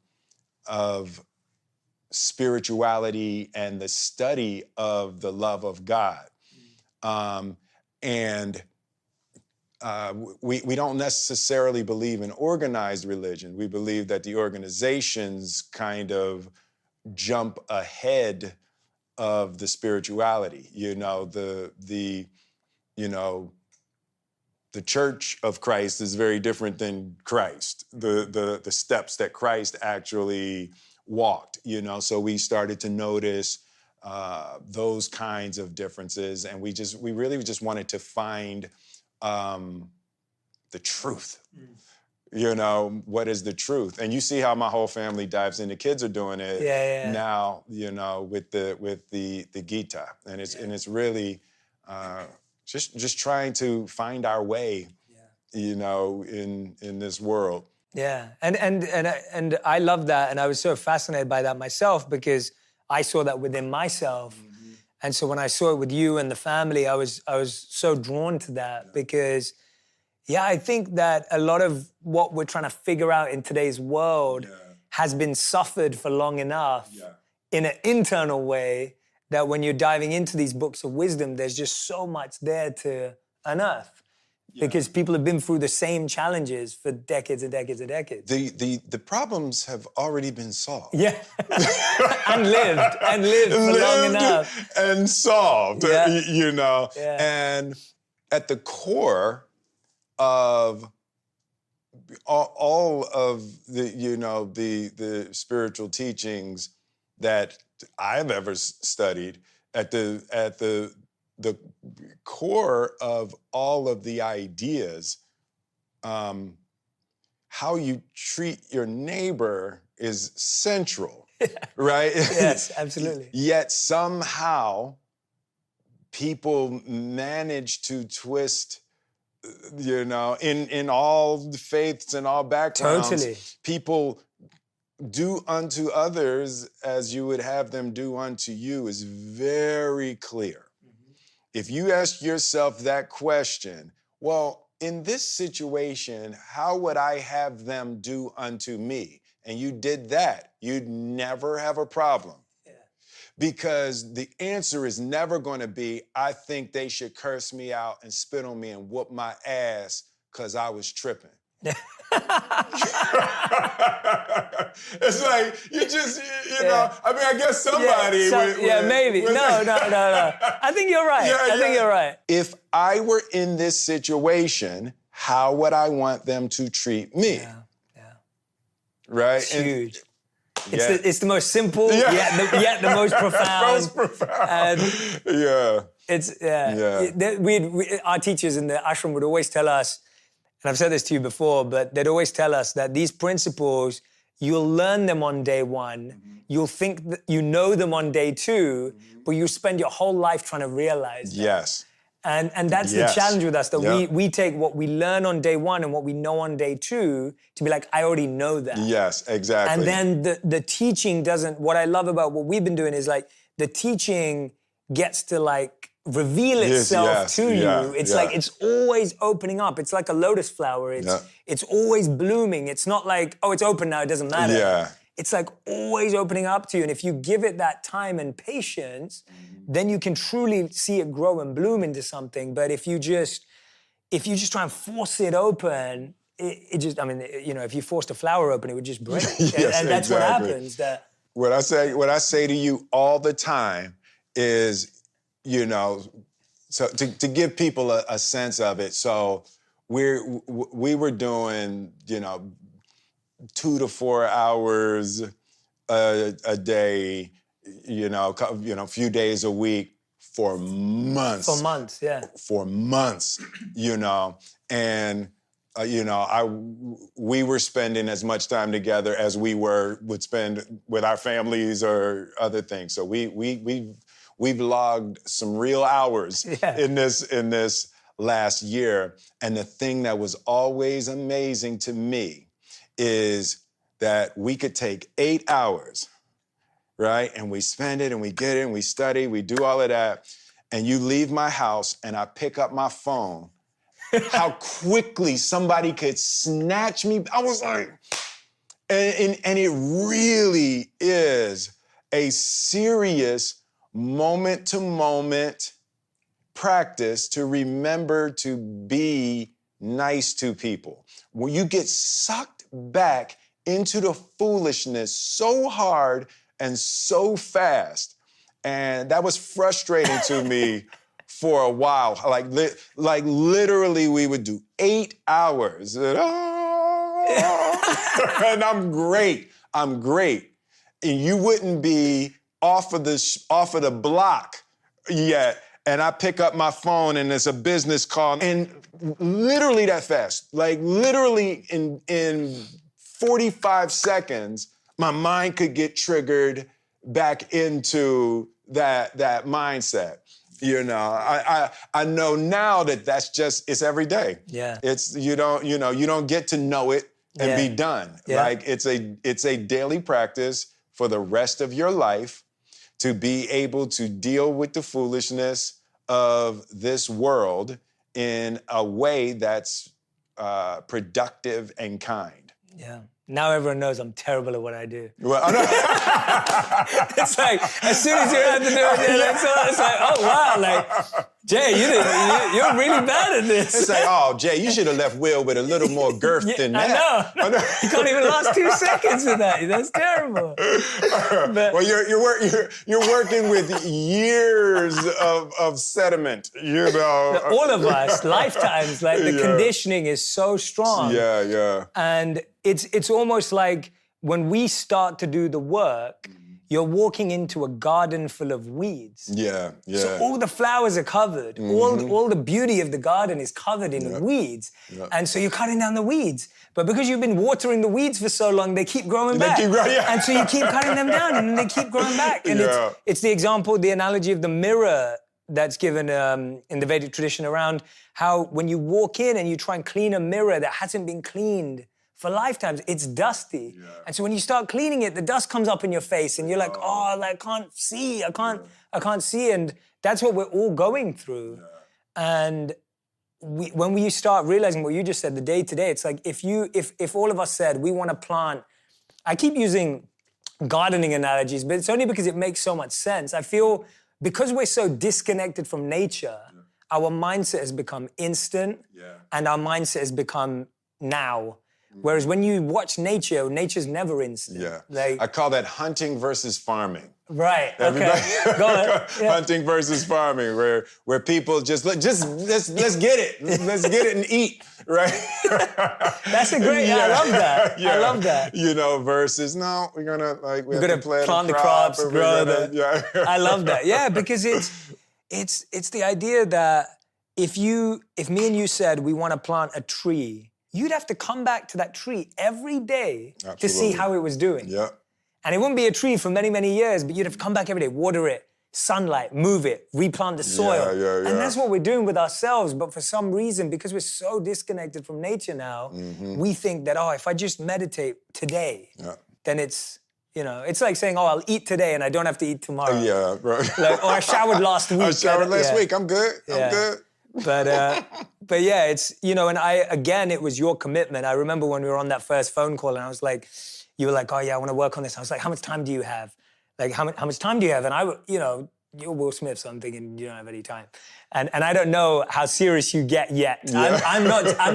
spirituality and the study of the love of God. We don't necessarily believe in organized religion. We believe that the organizations kind of jump ahead of the spirituality. The Church of Christ is very different than Christ. The steps that Christ actually walked. So we started to notice those kinds of differences, and we really just wanted to find the truth. What is the truth? And you see how my whole family dives in. The kids are doing it now, with the Gita. And it's really just trying to find our way, in this world. Yeah, and I love that, and I was so fascinated by that myself because I saw that within myself. Mm-hmm. And so when I saw it with you and the family, I was so drawn to that because, I think that a lot of what we're trying to figure out in today's world has been suffered for long enough in an internal way that when you're diving into these books of wisdom, there's just so much there to unearth. Because people have been through the same challenges for decades and decades and decades. The problems have already been solved. Yeah. and lived for long enough. And solved, And at the core of all of the spiritual teachings that I've ever studied, at the core of all of the ideas how you treat your neighbor is central, right? Yes, absolutely. Yet somehow people manage to twist, in all faiths and all backgrounds, Totally. people do unto others as you would have them do unto you is very clear. If you ask yourself that question, well, in this situation, how would I have them do unto me? And you did that, you'd never have a problem. Because the answer is never going to be, I think they should curse me out and spit on me and whoop my ass because I was tripping. It's like, you just, know, I mean, I guess somebody maybe. No. I think you're right. I think you're right. If I were in this situation, how would I want them to treat me? Yeah. Right? It's huge. It's the most simple, yet the most profound. Our teachers in the ashram would always tell us, and I've said this to you before, but they'd always tell us that these principles, you'll learn them on day one, you'll think that you know them on day two, but you spend your whole life trying to realize them. Yes. And that's the challenge with us, that we take what we learn on day one and what we know on day two to be like, I already know that. Yes, exactly. And then the teaching doesn't, what I love about what we've been doing is like, the teaching gets to like reveal itself to you. It's like, it's always opening up. It's like a lotus flower. It's always blooming. It's not like, oh, it's open now, it doesn't matter. Yeah. It's like always opening up to you. And if you give it that time and patience, then you can truly see it grow and bloom into something. But if you just try and force it open, it just, I mean, if you forced a flower open, it would just break. And that's what happens. What I say to you all the time is, so to give people a sense of it. So we were doing, 2 to 4 hours a day, a few days a week for months. For months, For months, and we were spending as much time together as we would spend with our families or other things. So we've logged some real hours in this last year. And the thing that was always amazing to me is that we could take 8 hours, right? And we spend it and we get it and we study, we do all of that. And you leave my house and I pick up my phone, how quickly somebody could snatch me. I was like, and it really is a serious moment-to-moment practice to remember to be nice to people. When you get sucked back into the foolishness so hard and so fast. And that was frustrating to me for a while. Like literally we would do 8 hours. And I'm great. And you wouldn't be off of the block yet. And I pick up my phone and it's a business call. And literally that fast, like literally in 45 seconds, my mind could get triggered back into that mindset. I know now that's just, it's every day. Yeah. It's, you don't get to know it and be done. Yeah. Like it's a daily practice for the rest of your life to be able to deal with the foolishness of this world in a way that's productive and kind. Yeah. Now everyone knows I'm terrible at what I do. Well, I know. It's like, as soon as you're at the door, it's like, oh, wow, like, Jay, you're really bad at this. It's like, oh, Jay, you should have left Will with a little more girth than that. I know. You can't even last 2 seconds with that. That's terrible. Well, you're working with years of sediment, All of us, lifetimes, like the conditioning is so strong. Yeah. And it's almost like when we start to do the work, you're walking into a garden full of weeds. Yeah, yeah. So all the flowers are covered. All the beauty of the garden is covered in weeds. And so you're cutting down the weeds. But because you've been watering the weeds for so long, they keep growing back. Keep growing, yeah. And so you keep cutting them down and they keep growing back. And it's the example, the analogy of the mirror that's given in the Vedic tradition around how when you walk in and you try and clean a mirror that hasn't been cleaned for lifetimes, it's dusty. Yeah. And so when you start cleaning it, the dust comes up in your face and you're like, I can't see, I can't see. And that's what we're all going through. Yeah. And when we start realizing what you just said, the day to day, it's like if all of us said we want to plant, I keep using gardening analogies, but it's only because it makes so much sense. I feel because we're so disconnected from nature, our mindset has become instant and our mindset has become now. Whereas when you watch nature, nature's never instant. Yeah. Like, I call that hunting versus farming. Right. Everybody, okay. Go ahead. Yeah. Hunting versus farming, where people let's get it, let's get it and eat, right? That's a great. I love that. I love that. You know, versus no, we're gonna plant the crops, grow the. Yeah. I love that. Yeah, because it's the idea that if me and you said we want to plant a tree, you'd have to come back to that tree every day to see how it was doing. Yeah. And it wouldn't be a tree for many, many years, but you'd have to come back every day, water it, sunlight, move it, replant the soil. Yeah. And that's what we're doing with ourselves. But for some reason, because we're so disconnected from nature now, we think that, if I just meditate today, then it's, it's like saying, I'll eat today and I don't have to eat tomorrow. Yeah, right. Or I showered last week. I showered last week, I'm good, I'm good. But yeah, it's, and it was your commitment. I remember when we were on that first phone call and I was like, you were like, I want to work on this. I was like, how much time do you have? Like, how much time do you have? And you're Will Smith, so I'm thinking you don't have any time. And I don't know how serious you get yet. Yeah. I'm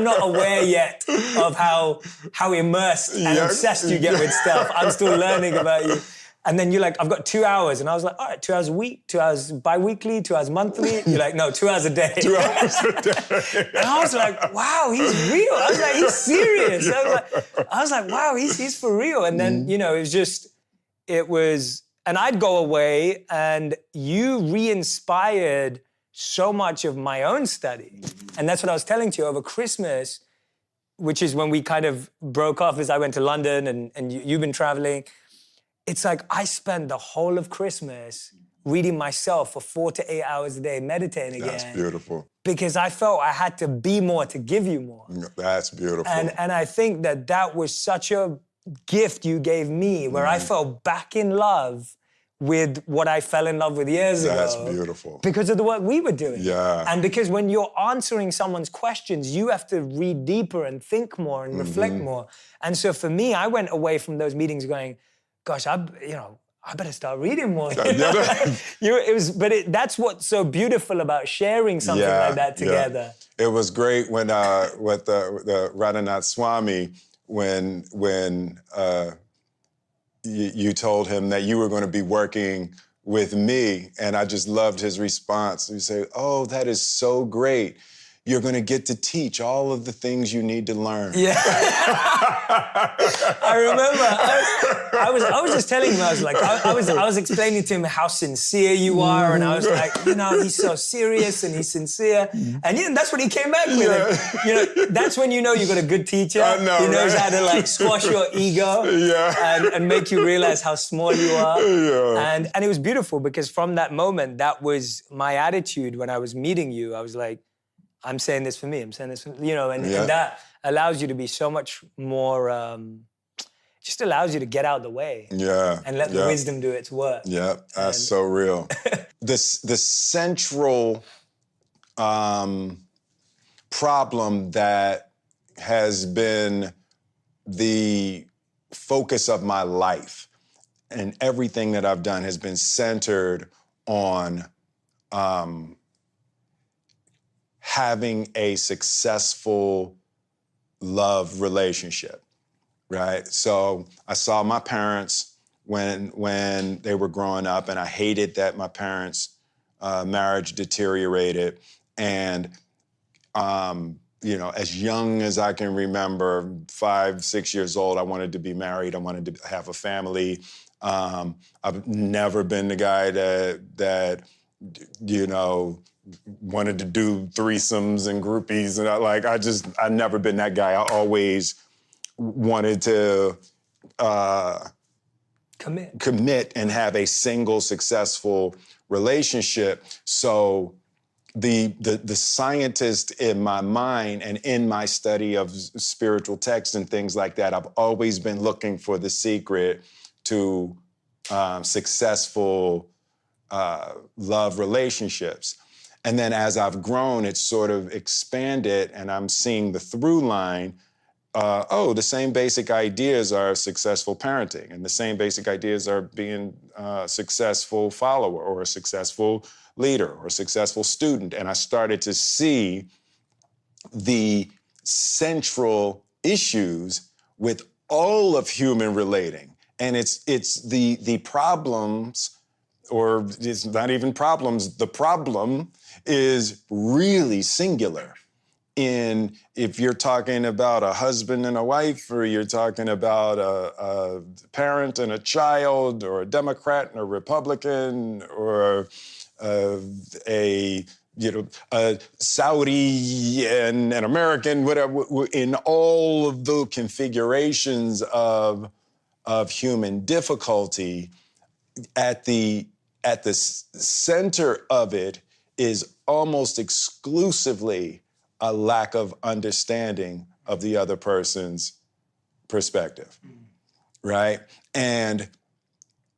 not aware yet of how immersed and obsessed you get with stuff. I'm still learning about you. And then you're like, I've got 2 hours. And I was like, all right, 2 hours a week, 2 hours bi-weekly, 2 hours monthly. You're like, no, 2 hours a day. 2 hours a day. And I was like, wow, he's real. I was like, he's serious. I was like, wow, he's for real. And then, and I'd go away and you re-inspired so much of my own study. And that's what I was telling to you over Christmas, which is when we kind of broke off as I went to London and you've been traveling. It's like I spent the whole of Christmas reading myself for 4 to 8 hours a day, meditating again. That's beautiful. Because I felt I had to be more to give you more. That's beautiful. And I think that was such a gift you gave me where I fell back in love with what I fell in love with years ago. That's beautiful. Because of the work we were doing. Yeah. And because when you're answering someone's questions, you have to read deeper and think more and reflect more. And so for me, I went away from those meetings going, gosh, I better start reading more. That's what's so beautiful about sharing something like that together. Yeah. It was great when with the Radhanath Swami when you told him that you were going to be working with me, and I just loved his response. He said, "Oh, that is so great. You're going to get to teach all of the things you need to learn." Yeah. I remember. I was just telling him, I was explaining to him how sincere you are, and I was like, he's so serious and he's sincere. And that's what he came back with. And, that's when you know you've got a good teacher who knows how to squash your ego and make you realize how small you are. Yeah. And it was beautiful because from that moment, that was my attitude when I was meeting you. I was like, I'm saying this for me, I'm saying this for, and that allows you to be so much more, just allows you to get out of the way. Yeah. And let the wisdom do its work. Yeah, that's so real. The central problem that has been the focus of my life and everything that I've done has been centered on having a successful love relationship, right? So I saw my parents when they were growing up, and I hated that my parents' marriage deteriorated. And, as young as I can remember, 5, 6 years old, I wanted to be married. I wanted to have a family. I've never been the guy that you know, wanted to do threesomes and groupies, and I've never been that guy. I always wanted to commit and have a single successful relationship. So the scientist in my mind and in my study of spiritual texts and things like that, I've always been looking for the secret to successful love relationships. And then as I've grown, it's sort of expanded, and I'm seeing the through line. The same basic ideas are successful parenting, and the same basic ideas are being a successful follower or a successful leader or a successful student. And I started to see the central issues with all of human relating. And it's the problems, or it's not even problems, the problem is really singular. If you're talking about a husband and a wife, or you're talking about a parent and a child, or a Democrat and a Republican, or a Saudi and an American, whatever, in all of the configurations of human difficulty, at the center of it is almost exclusively a lack of understanding of the other person's perspective, right? And,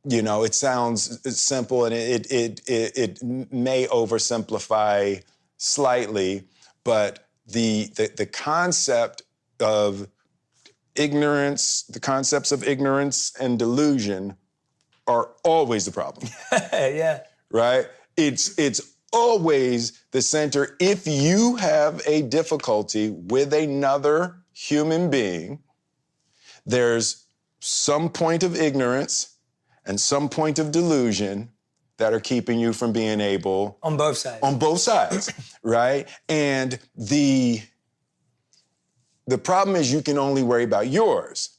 it sounds simple, and it may oversimplify slightly, but the concept of ignorance, the concepts of ignorance and delusion are always the problem. Yeah. Right? It's always the center. If you have a difficulty with another human being, there's some point of ignorance and some point of delusion that are keeping you from being able... On both sides. On both sides, right? And the problem is you can only worry about yours.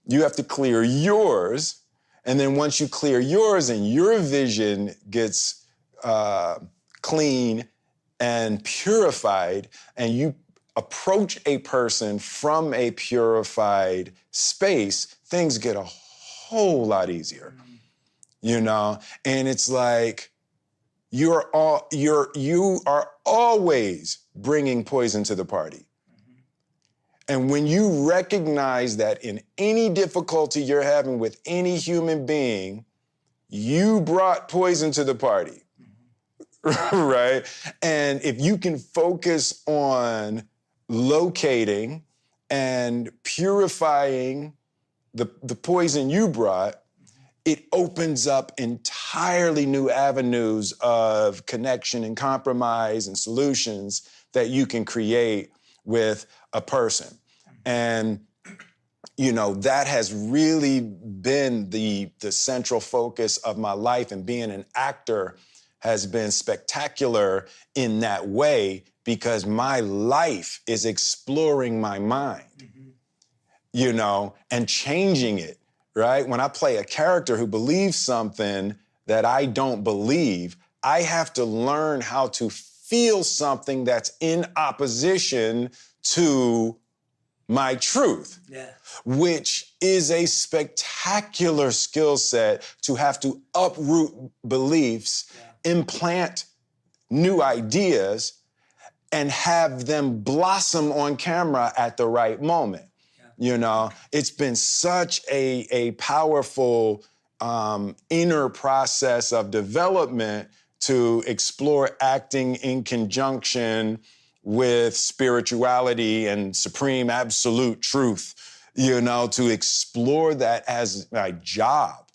You have to clear yours, and then once you clear yours and your vision gets clean and purified, and you approach a person from a purified space, things get a whole lot easier, And it's like you are always bringing poison to the party. And when you recognize that in any difficulty you're having with any human being, you brought poison to the party. Right? And if you can focus on locating and purifying the poison you brought, it opens up entirely new avenues of connection and compromise and solutions that you can create with a person. And that has really been the central focus of my life, and being an actor has been spectacular in that way, because my life is exploring my mind, and changing it, right? When I play a character who believes something that I don't believe, I have to learn how to feel something that's in opposition to my truth, which is a spectacular skill set to have to uproot beliefs, implant new ideas, and have them blossom on camera at the right moment. It's been such a powerful inner process of development to explore acting in conjunction with spirituality and supreme absolute truth, to explore that as my job.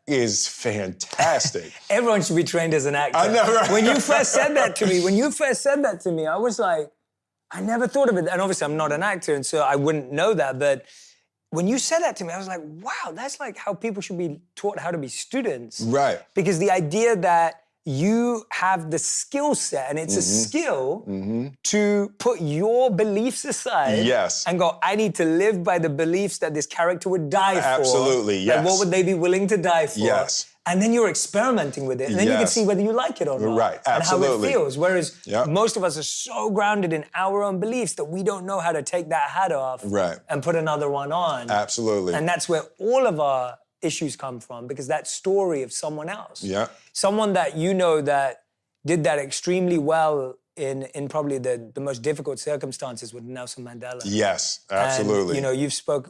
Is fantastic. Everyone should be trained as an actor. I know, right? When you first said that to me, I was like, I never thought of it. And obviously I'm not an actor, and so I wouldn't know that. But when you said that to me, I was like, wow, that's like how people should be taught how to be students. Right. Because the idea that you have the skill set, and it's a skill to put your beliefs aside Yes. and go, I need to live by the beliefs that this character would die for. Absolutely, yes. Like, what would they be willing to die for? Yes. And then you're experimenting with it, and then you can see whether you like it or not. Right, absolutely. And how it feels. Whereas most of us are so grounded in our own beliefs that we don't know how to take that hat off and put another one on. Absolutely. And that's where all of our issues come from, because that story of someone else. Yeah. Someone that you know that did that extremely well in probably the most difficult circumstances with Nelson Mandela. Yes, absolutely. And,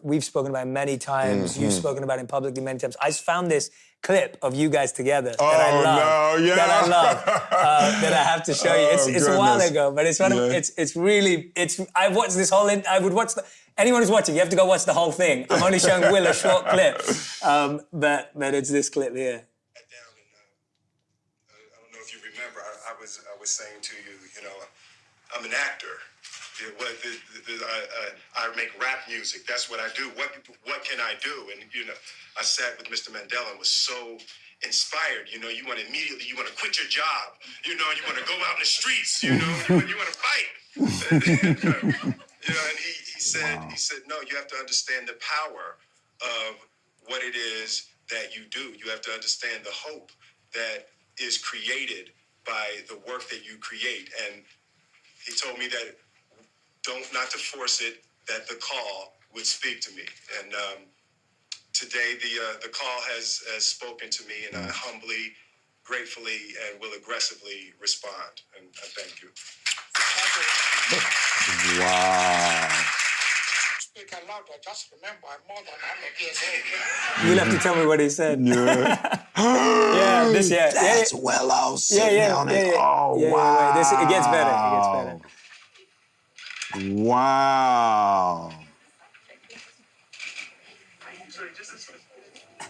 we've spoken about it many times. You've spoken about it publicly many times. I just found this clip of you guys together that I love. That I love. That I have to show you. It's a while ago, but it's one of, I've watched this whole. I would watch anyone who's watching. You have to go watch the whole thing. I'm only showing Will a short clip, but it's this clip here. I don't know if you remember. I was saying to you, I'm an actor. I make rap music. That's what I do. What can I do? And I sat with Mr. Mandela and was so inspired. You want to quit your job. You want to go out in the streets. You want to fight. And he said, no, you have to understand the power of what it is that you do. You have to understand the hope that is created by the work that you create. And he told me that not to force it, that the call would speak to me. And today the call has spoken to me, and I humbly, gratefully, and will aggressively respond. And I thank you. Wow. Speak aloud, I just remember I'm more than 100 years old. You'll have to tell me what he said. Yeah. That's Willow sitting on it. Oh, wow. It gets better. Wow.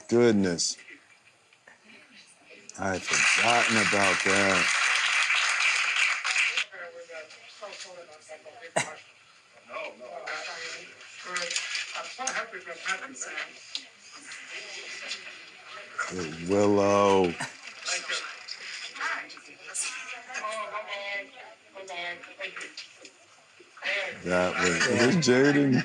Goodness. I had forgotten about that. Good Willow. That was Jaden.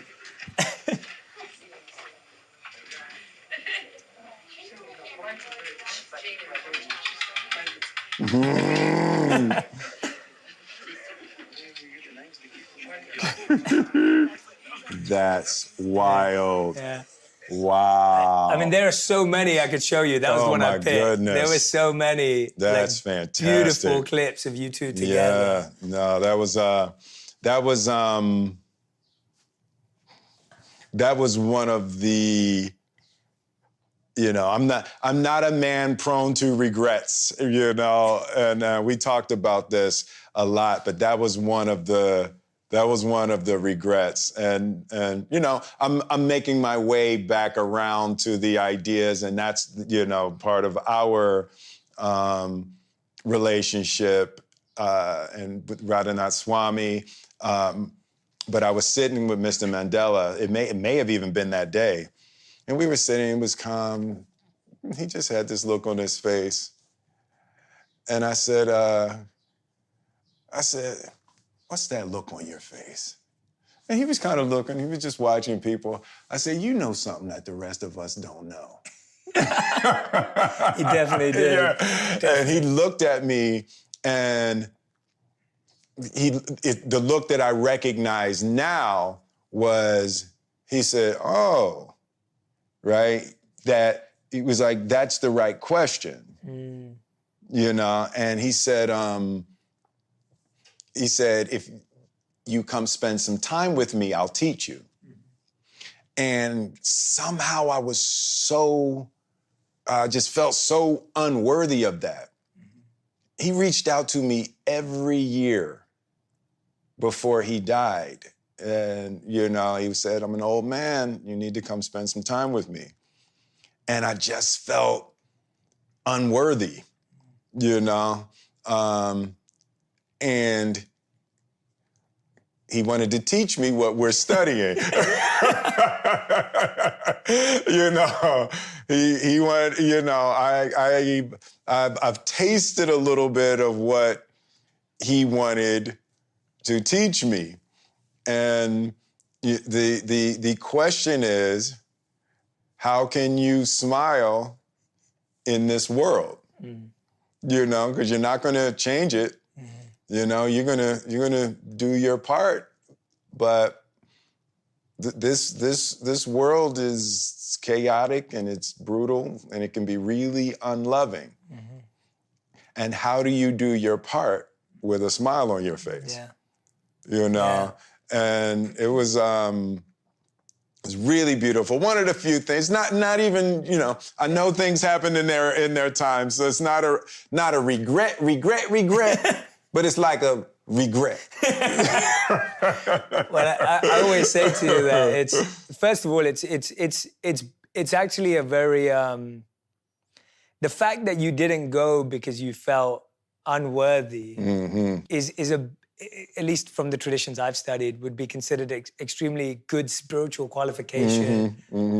That's wild. Yeah. Wow. I mean, there are so many I could show you. That was the one I picked. Goodness. There were so many. That's fantastic. Beautiful clips of you two together. Yeah. No, that was one of the. I'm not a man prone to regrets. And we talked about this a lot, but that was one of the regrets. And I'm making my way back around to the ideas, and that's, part of our relationship and with Radhanath Swami. But I was sitting with Mr. Mandela. It may have even been that day. And we were sitting, it was calm. He just had this look on his face. And I said, what's that look on your face? And he was kind of looking, he was just watching people. I said, you know something that the rest of us don't know. He definitely did. Yeah. And he looked at me, and the look that I recognize now was, he said, oh, right? That it was like, that's the right question. And he said, if you come spend some time with me, I'll teach you. And somehow I was just felt so unworthy of that. He reached out to me every year before he died. And, he said, I'm an old man. You need to come spend some time with me. And I just felt unworthy, And he wanted to teach me what we're studying. You know, he wanted, you know, I've tasted a little bit of what he wanted to teach me. And the question is, how can you smile in this world? You know, because you're not going to change it. You know, you're gonna do your part, but this world is chaotic and it's brutal and it can be really unloving. And how do you do your part with a smile on your face? Yeah. You know, and it was really beautiful. One of the few things, not even, you know, I know things happen in their time, so it's not a regret, but it's like a regret. Well, I always say to you that it's, first of all, it's actually a very, the fact that you didn't go because you felt unworthy is a, at least from the traditions I've studied, would be considered extremely good spiritual qualification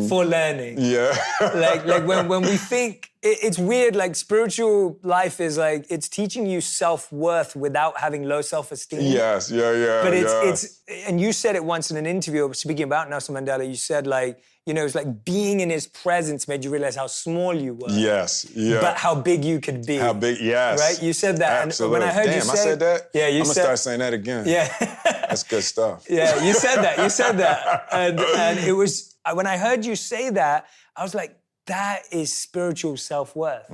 for learning. Yeah. like when we think, it's weird, like spiritual life is like, it's teaching you self-worth without having low self-esteem. Yes, yeah. But it's, and you said it once in an interview, speaking about Nelson Mandela, you said like, you know, it's like being in his presence made you realize how small you were. Yes, yeah. But how big you could be. How big, yes. Right? You said that. Absolutely. And when I heard Damn, you say, I said that? Yeah, you I'm said. gonna start saying that again. Yeah. That's good stuff. Yeah, you said that. And it was, when I heard you say that, I was like, that is spiritual self-worth.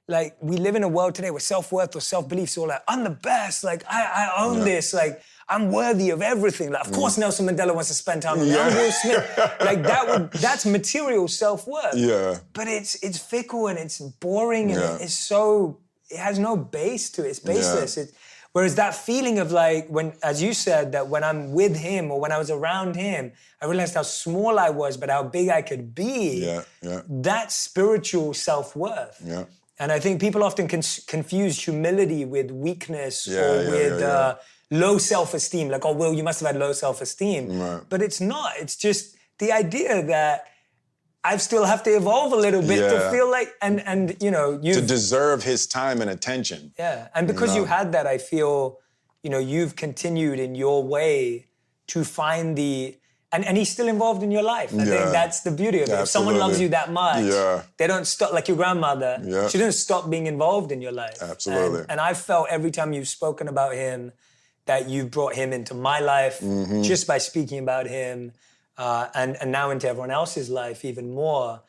Like, we live in a world today where self-worth or self-belief is all like, I'm the best, like, I own this, like, I'm worthy of everything. Like, of course Nelson Mandela wants to spend time with me. I'm Will Smith. Like, that's material self-worth. Yeah. But it's fickle and it's boring and Yeah. it's so, it has no base to it. It's baseless. Yeah. Whereas that feeling of like, when, as you said, that when I'm with him or when I was around him, I realized how small I was, but how big I could be. Yeah. That's spiritual self-worth. Yeah. And I think people often confuse humility with weakness or with yeah. low self-esteem. Like, oh, Will, you must have had low self-esteem. Right. But it's not. It's just the idea that I still have to evolve a little bit to feel like, and you know, you to deserve his time and attention. Yeah, and because you had that, I feel, you know, you've continued in your way to find the, and he's still involved in your life. I think that's the beauty of it. If someone loves you that much, they don't stop, like your grandmother, she didn't stop being involved in your life. Absolutely. And I've felt every time you've spoken about him, that you've brought him into my life just by speaking about him. And now into everyone else's life even more.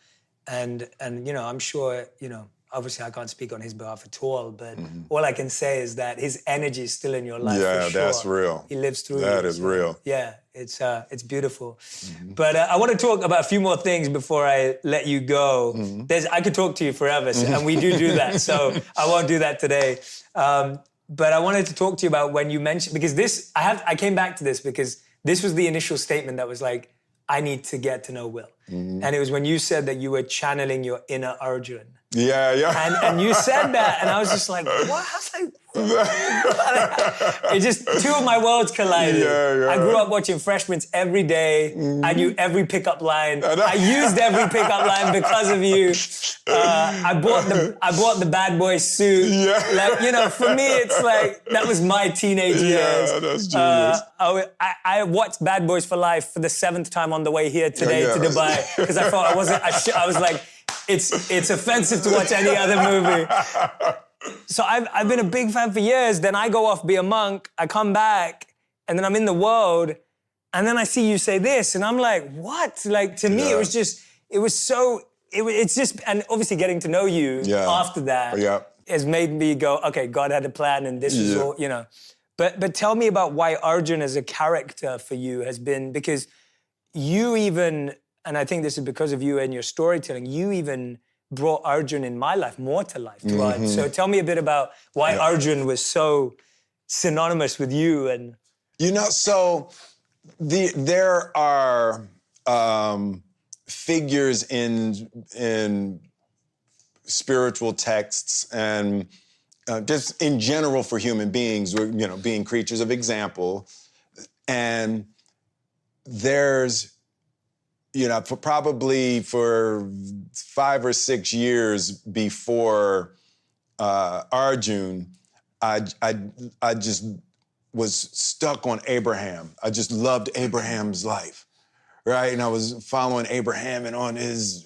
And you know, I'm sure, you know, obviously I can't speak on his behalf at all, but all I can say is that his energy is still in your life for sure. That's real. He lives through you. That is real. Yeah, it's beautiful. But I want to talk about a few more things before I let you go. I could talk to you forever, and we do that, so I won't do that today. But I wanted to talk to you about when you mentioned, because this, I came back to this because this was the initial statement that was like, I need to get to know Will. And it was when you said that you were channeling your inner Arjun. Yeah. And you said that, and I was just like, what? I was like, it just, two of my worlds collided. I grew up watching Fresh Prince every day. I knew every pickup line. I used every pickup line because of you. I bought the bad boy suit. Like, you know, for me, it's like, that was my teenage years. That's genius. I watched Bad Boys for Life for the 7th time on the way here today to Dubai, because I thought I was like, it's offensive to watch any other movie. So I've been a big fan for years. Then I go off, be a monk, I come back, and then I'm in the world, and then I see you say this, and I'm like, what? Like, to me, it's just, and obviously getting to know you after that has made me go, okay, God had a plan, and this was all, you know. But tell me about why Arjun as a character for you has been, because you even, and I think this is because of you and your storytelling, you even brought Arjun in my life, more to life. So tell me a bit about why Arjun was so synonymous with you. And you know, so there are figures in spiritual texts and just in general for human beings, you know, being creatures of example, And there's, probably for 5 or 6 years before Arjun, I just was stuck on Abraham. I just loved Abraham's life, right? And I was following Abraham, and on his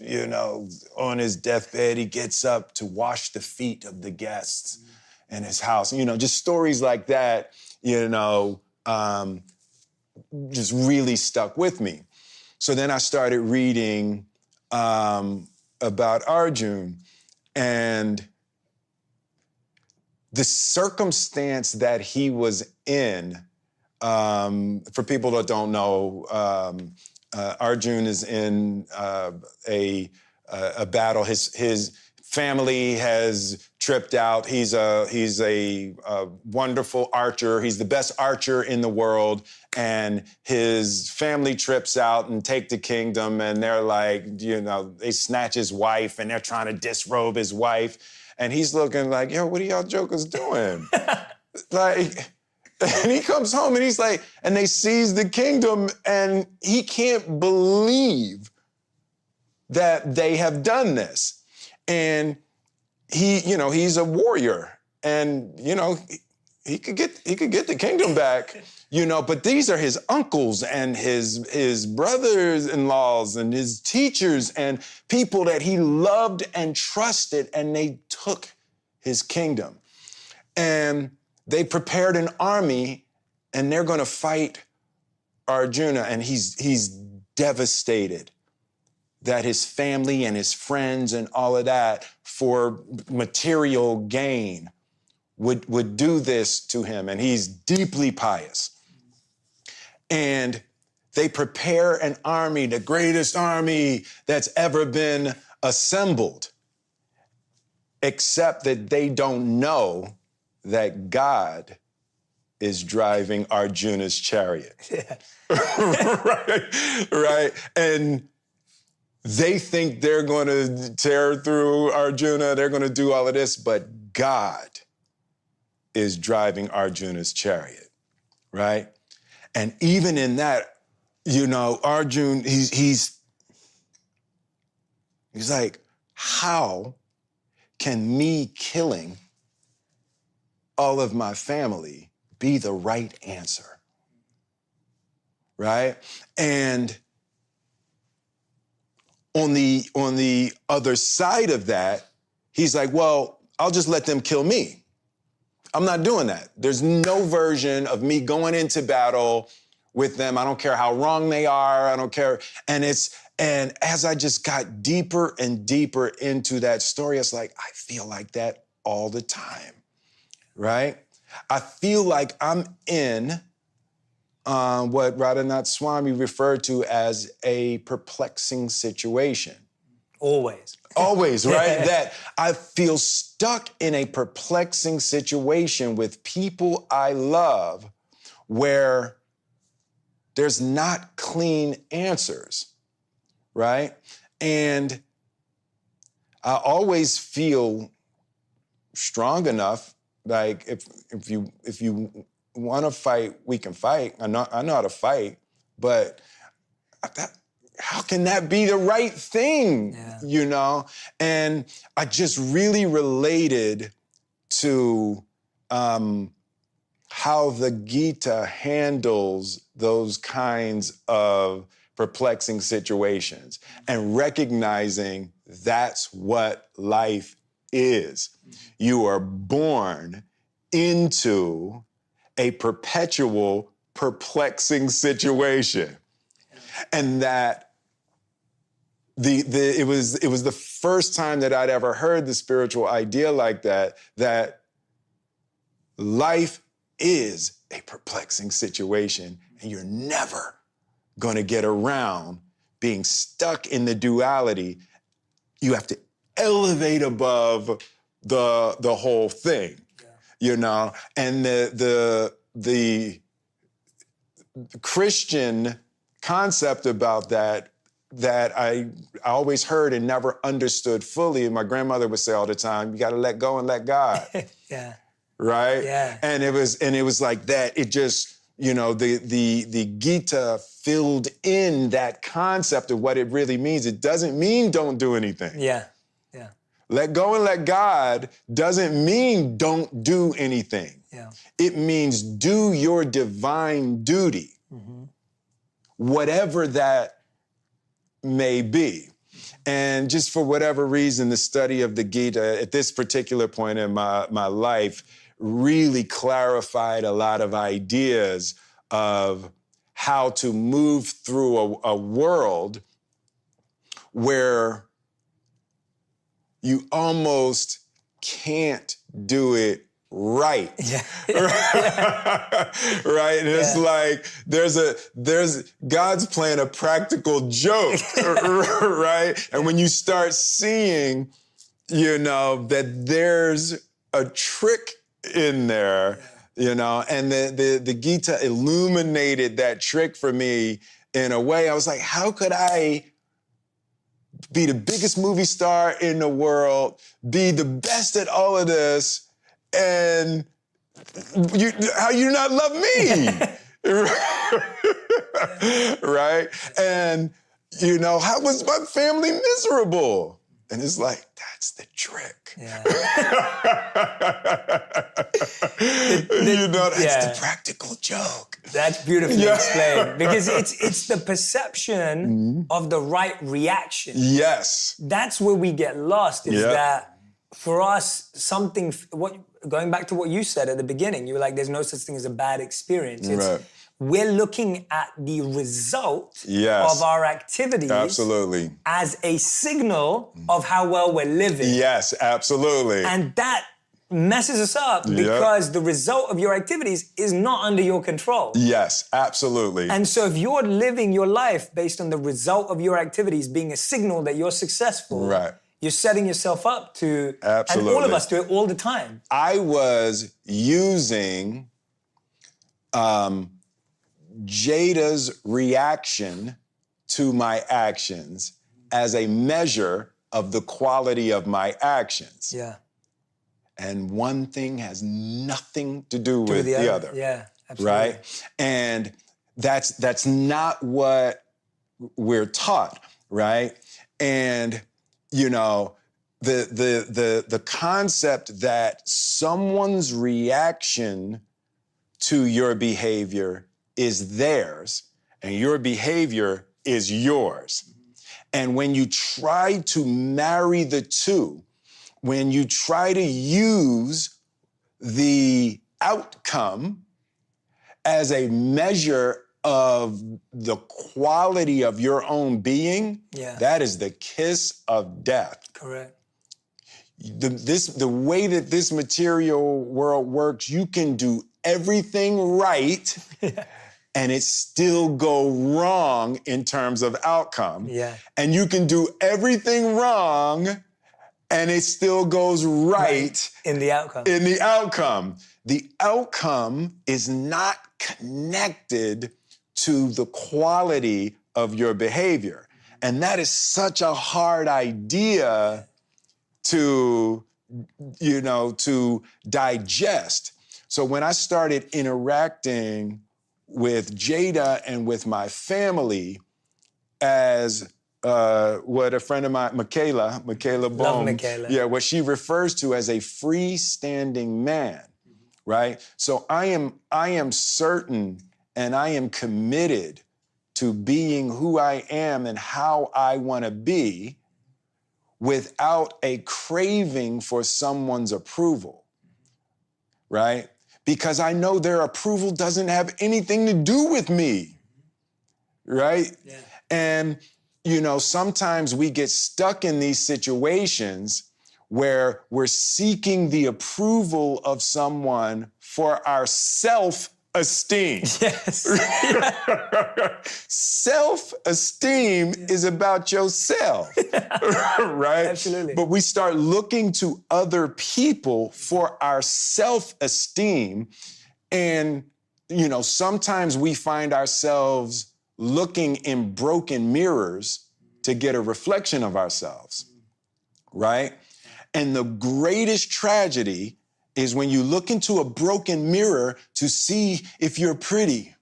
deathbed, he gets up to wash the feet of the guests in his house. Just stories like that, just really stuck with me. So then I started reading about Arjun, and the circumstance that he was in, for people that don't know, Arjun is in a battle. His family has tripped out. He's a wonderful archer. He's the best archer in the world. And his family trips out and take the kingdom. And they're like, they snatch his wife, and they're trying to disrobe his wife. And he's looking like, yo, what are y'all jokers doing? And he comes home, and he's like, and they seize the kingdom, and he can't believe that they have done this. And he's a warrior, and he could get the kingdom back, but these are his uncles and his brothers-in-laws and his teachers and people that he loved and trusted, and they took his kingdom. And they prepared an army, and they're going to fight Arjuna, and he's devastated that his family and his friends and all of that for material gain would do this to him. And he's deeply pious. And they prepare an army, the greatest army that's ever been assembled, except that they don't know that God is driving Arjuna's chariot. Yeah. right? And they think they're going to tear through Arjuna, they're going to do all of this, but God is driving Arjuna's chariot, right? And even in that, Arjun, he's like, how can me killing all of my family be the right answer, right? And on the other side of that, he's like, well, I'll just let them kill me. I'm not doing that. There's no version of me going into battle with them. I don't care how wrong they are. I don't care. And as I just got deeper and deeper into that story, it's like, I feel like that all the time, right? I feel like I'm in what Radhanath Swami referred to as a perplexing situation. Always. Always, right? That I feel stuck in a perplexing situation with people I love where there's not clean answers, right? And I always feel strong enough, like if you want to fight, we can fight. I know how to fight, but how can that be the right thing, And I just really related to how the Gita handles those kinds of perplexing situations and recognizing that's what life is. You are born into a perpetual perplexing situation. And that it was the first time that I'd ever heard the spiritual idea like that life is a perplexing situation, and you're never going to get around being stuck in the duality. You have to elevate above the whole thing, And the Christian concept about that I always heard and never understood fully. And my grandmother would say all the time, you got to let go and let God. Yeah. Right? Yeah. And it was like that. It just the Gita filled in that concept of what it really means. It doesn't mean don't do anything. Yeah. Let go and let God doesn't mean don't do anything. Yeah. It means do your divine duty, whatever that may be. And just for whatever reason, the study of the Gita at this particular point in my life really clarified a lot of ideas of how to move through a world where you almost can't do it right. Yeah. Right? And it's like there's God's playing a practical joke, right? And when you start seeing, that there's a trick in there, and the Gita illuminated that trick for me in a way. I was like, how could I be the biggest movie star in the world, be the best at all of this, and how you not love me? Right? And, how was my family miserable? And it's like, that's the trick. Yeah. That's the practical joke. That's beautifully explained. Because it's the perception of the right reaction. Yes. That's where we get lost, is that for us, going back to what you said at the beginning, you were like, there's no such thing as a bad experience. We're looking at the result of our activities as a signal of how well we're living. Yes, absolutely. And that messes us up because the result of your activities is not under your control. Yes, absolutely. And so if you're living your life based on the result of your activities being a signal that you're successful, you're setting yourself up to, and all of us do it all the time. I was using Jada's reaction to my actions as a measure of the quality of my actions. Yeah. And one thing has nothing to do with the other. Yeah, absolutely. Right? And that's not what we're taught, right? And the concept that someone's reaction to your behavior is theirs and your behavior is yours. And when you try to marry the two, when you try to use the outcome as a measure of the quality of your own being, that is the kiss of death. Correct. The way that this material world works, you can do everything right and it still go wrong in terms of outcome. Yeah. And you can do everything wrong and it still goes right in the outcome. The outcome is not connected to the quality of your behavior. And that is such a hard idea to digest. So when I started interacting with Jada and with my family as what a friend of mine, Michaela Bohm, Love Michaela. what she refers to as a freestanding man, right? So I am certain and I am committed to being who I am and how I want to be without a craving for someone's approval, right? Because I know their approval doesn't have anything to do with me, right? Yeah. And, sometimes we get stuck in these situations where we're seeking the approval of someone for our self-esteem. Yes. Self-esteem is about yourself, right? Absolutely. But we start looking to other people for our self-esteem. And, sometimes we find ourselves looking in broken mirrors to get a reflection of ourselves, right? And the greatest tragedy is when you look into a broken mirror to see if you're pretty,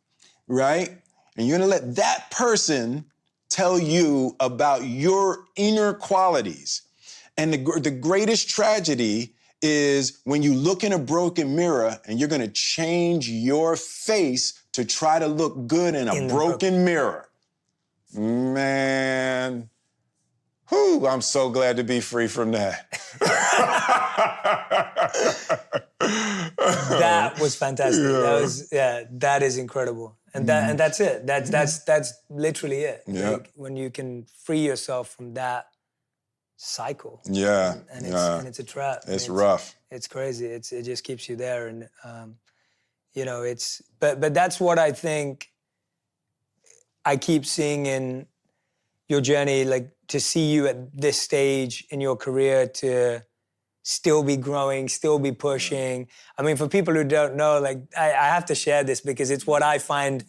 right? And you're gonna let that person tell you about your inner qualities. And the greatest tragedy is when you look in a broken mirror and you're gonna change your face to try to look good in a broken mirror. Man, whew, I'm so glad to be free from that. That was fantastic. That is incredible. And that's it. That's literally it. Yeah. Like, when you can free yourself from that cycle. Yeah. And it's a trap. It's rough. It's crazy. It just keeps you there. And but that's what I think I keep seeing in your journey, like to see you at this stage in your career, to still be growing, still be pushing. I mean, for people who don't know, like I have to share this because it's what I find,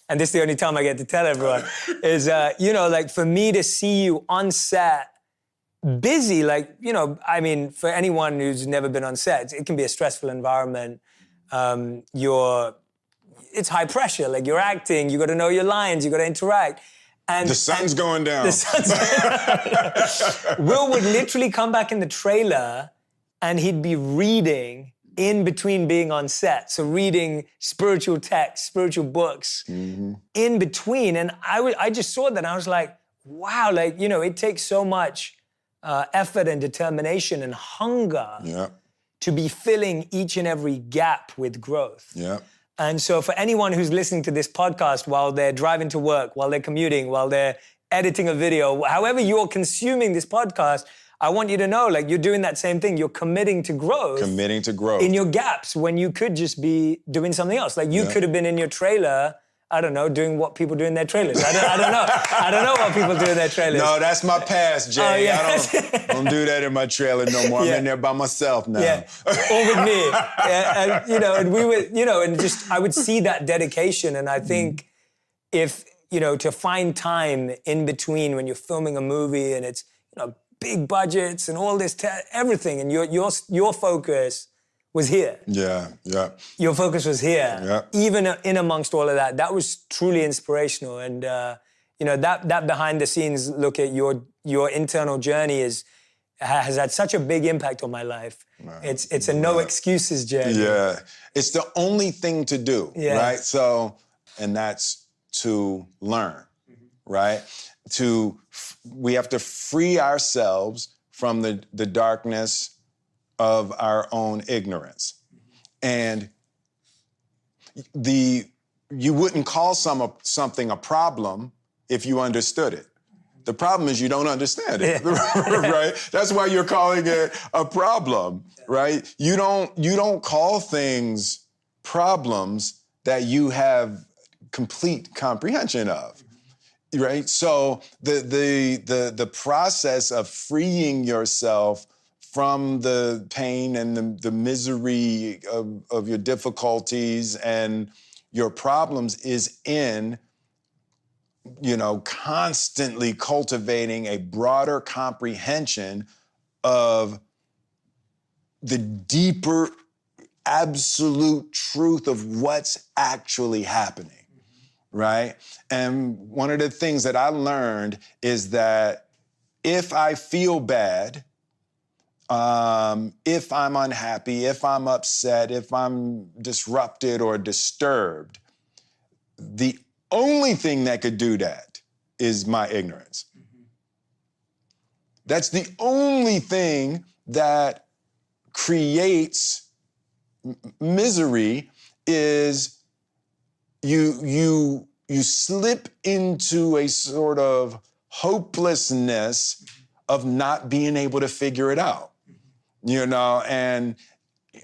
and this is the only time I get to tell everyone, is, like for me to see you on set, busy, like, I mean, for anyone who's never been on set, it can be a stressful environment. It's high pressure, like you're acting, you got to know your lines, you got to interact. And the sun's going down. The sun's going down. Will would literally come back in the trailer and he'd be reading in between being on set. So reading spiritual texts, spiritual books in between. And I just saw that and I was like, wow, like, it takes so much effort and determination and hunger to be filling each and every gap with growth. Yeah. And so for anyone who's listening to this podcast while they're driving to work, while they're commuting, while they're editing a video, however you're consuming this podcast, I want you to know, like, you're doing that same thing. You're committing to growth. Committing to growth. In your gaps when you could just be doing something else. Like, you could have been in your trailer, I don't know, doing what people do in their trailers. I don't know. I don't know what people do in their trailers. No, that's my past, Jay. Oh, yeah. I don't do that in my trailer no more. I'm in there by myself now. Yeah, or with me. Yeah, and we would, and just, I would see that dedication. And I think if, to find time in between when you're filming a movie and it's, big budgets and all this, everything, and your focus was here. Yeah. Your focus was here. Yeah. Even in amongst all of that, that was truly inspirational. And, that behind the scenes look at your internal journey has had such a big impact on my life. Wow. It's a no excuses journey. Yeah. It's the only thing to do, right? So, and that's to learn, right? We have to free ourselves from the darkness of our own ignorance. And you wouldn't call something a problem if you understood it. The problem is you don't understand it, right? That's why you're calling it a problem, right? You don't call things problems that you have complete comprehension of. Right, so the process of freeing yourself from the pain and the misery of your difficulties and your problems is in, constantly cultivating a broader comprehension of the deeper, absolute truth of what's actually happening. Right? And one of the things that I learned is that if I feel bad, if I'm unhappy, if I'm upset, if I'm disrupted or disturbed, the only thing that could do that is my ignorance. That's the only thing that creates misery is you slip into a sort of hopelessness of not being able to figure it out, and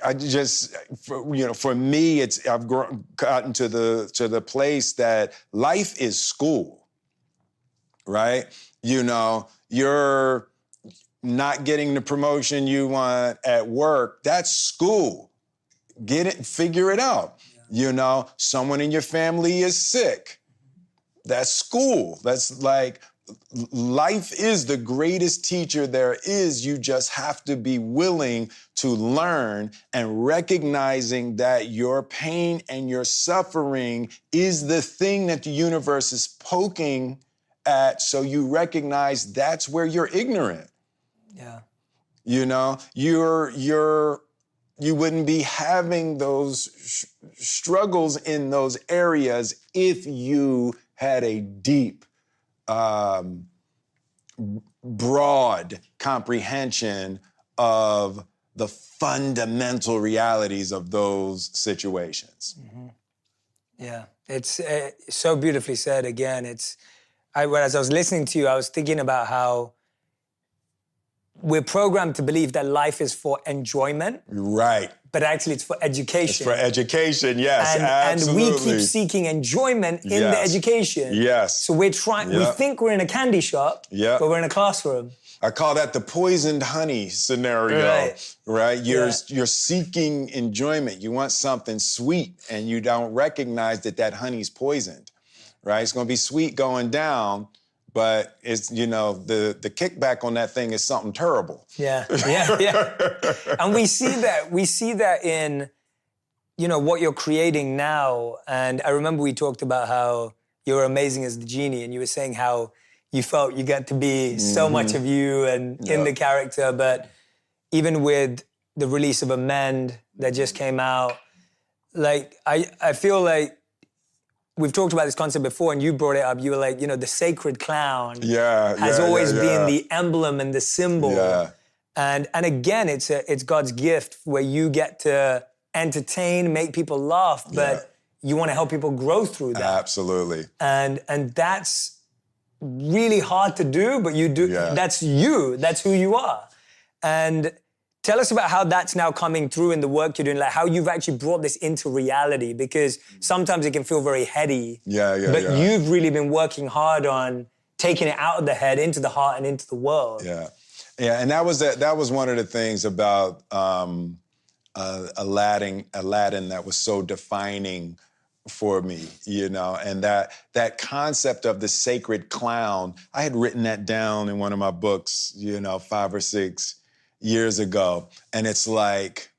I just, for me, I've gotten to the place that life is school, right? You're not getting the promotion you want at work, that's school. Get it, figure it out. Someone in your family is sick. That's school. That's like life is the greatest teacher there is. You just have to be willing to learn, and recognizing that your pain and your suffering is the thing that the universe is poking at. So you recognize that's where you're ignorant. Yeah. You know, you wouldn't be having those struggles in those areas if you had a deep, broad comprehension of the fundamental realities of those situations. Mm-hmm. Yeah, it's so beautifully said. Again, as I was listening to you, I was thinking about how we're programmed to believe that life is for enjoyment. Right. But actually it's for education. It's for education, yes, And absolutely. we keep seeking enjoyment in the education. Yes. So we're trying, we think we're in a candy shop, but we're in a classroom. I call that the poisoned honey scenario, right? You're seeking enjoyment. You want something sweet, and you don't recognize that honey's poisoned, right? It's gonna be sweet going down, but it's, you know, the kickback on that thing is something terrible. Yeah. And we see that in, you know, what you're creating now. And I remember we talked about how you're amazing as the genie, and you were saying how you felt you got to be so much of you and in the character. But even with the release of Amend that just came out, like, I feel like we've talked about this concept before, and you brought it up. You were like, you know, the sacred clown has always been the emblem and the symbol. Yeah. And again, it's God's gift where you get to entertain, make people laugh, but you want to help people grow through that. Absolutely. And that's really hard to do, but you do. That's you. That's who you are. And tell us about how that's now coming through in the work you're doing, like how you've actually brought this into reality, because sometimes it can feel very heady. But you've really been working hard on taking it out of the head, into the heart, and into the world. Yeah, and that was one of the things about Aladdin that was so defining for me, you know, and that concept of the sacred clown, I had written that down in one of my books, you know, 5 or 6 years ago. And it's like,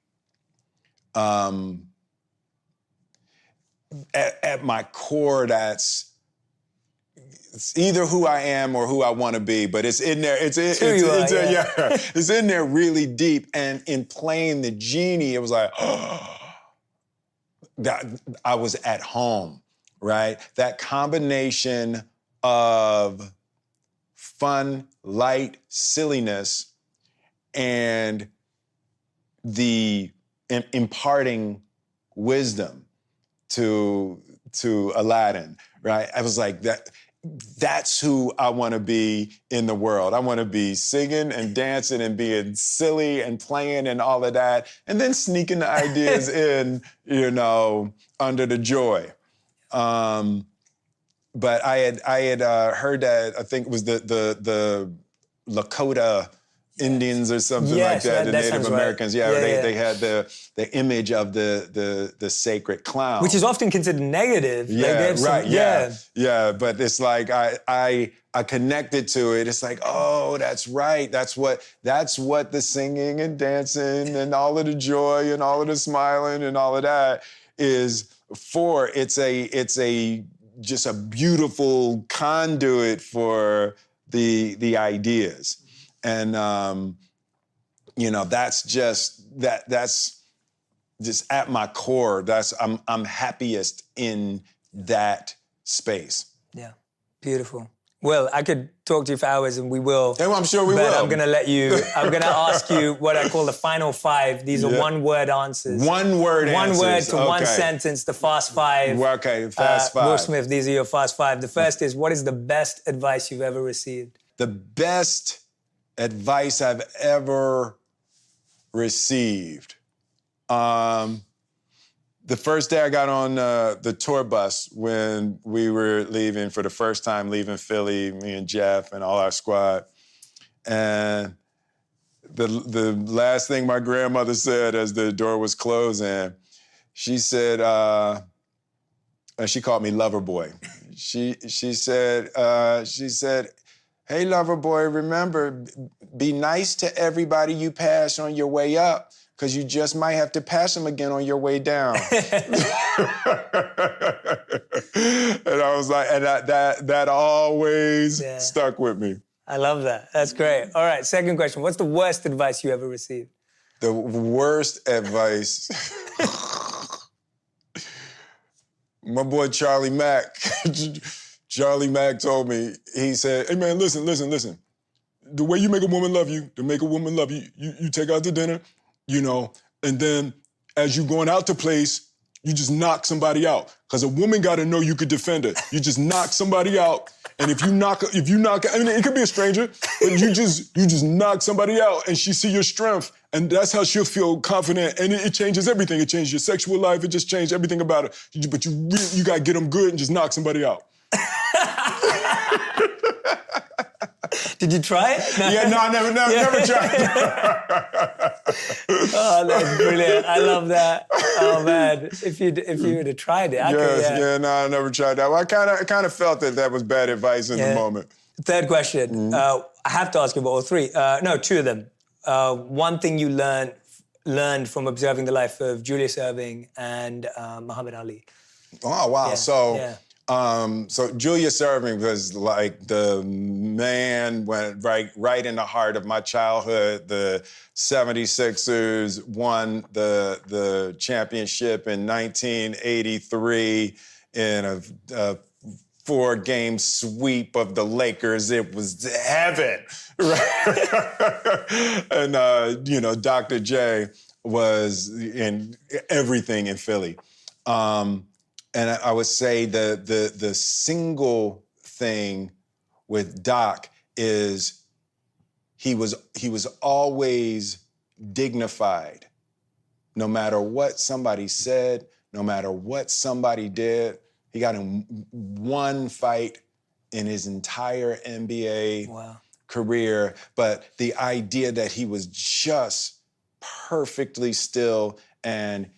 at my core, it's either who I am or who I want to be, but it's in there. It's in there really deep. And in playing the genie, it was like, that I was at home, right? That combination of fun, light, silliness, and the imparting wisdom to Aladdin, right? I was like, that's who I want to be in the world. I want to be singing and dancing and being silly and playing and all of that, and then sneaking the ideas in, you know, under the joy. But I had heard that, I think it was the Lakota Indians or something like that, the Native Americans. They had the image of the sacred clown, which is often considered negative. But it's like I connected to it. It's like, oh, that's right. That's what the singing and dancing and all of the joy and all of the smiling and all of that is for. It's just a beautiful conduit for the ideas. And you know, that's just at my core. I'm happiest in that space. Yeah, beautiful. Well, I could talk to you for hours, and we will. And I'm sure we will. But I'm gonna ask you what I call the final 5. These are one-word answers. One-word answers. One word to one sentence, the fast 5. Okay, fast 5. Will Smith, these are your fast 5. The first is, what is the best advice you've ever received? The best advice I've ever received. The first day I got on the tour bus when we were leaving for the first time, leaving Philly, me and Jeff and all our squad. And the last thing my grandmother said as the door was closing, she said, she called me Lover Boy. She said, Hey, lover boy, remember, be nice to everybody you pass on your way up, because you just might have to pass them again on your way down. And I was like, and that always stuck with me. I love that. That's great. All right, second question. What's the worst advice you ever received? The worst advice. My boy Charlie Mack. Charlie Mack told me, he said, hey man, listen. The way you make a woman love you, to make a woman love you, you take her out to dinner, you know, and then as you going out to place, you just knock somebody out. Because a woman got to know you could defend her. You just knock somebody out, and if you knock, I mean, it could be a stranger, but you just knock somebody out, and she see your strength, and that's how she'll feel confident, and it changes everything. It changes your sexual life. It just changed everything about it. But you got to get them good and just knock somebody out. Did you try it? No. Yeah, no, I never tried. Oh, that's brilliant. I love that. Oh, man. If you would have tried it, I never tried that. Well, I kind of felt that was bad advice in the moment. Third question. I have to ask you about all three. No, two of them. One thing you learned from observing the life of Julius Erving and Muhammad Ali. Oh, wow. Yeah. So Julius Erving was like the man went right in the heart of my childhood. The 76ers won the championship in 1983 in a 4-game sweep of the Lakers. It was heaven, right? And Dr. J was in everything in Philly. And I would say the single thing with Doc is he was always dignified. No matter what somebody said, no matter what somebody did, he got in one fight in his entire NBA career. But the idea that he was just perfectly still, and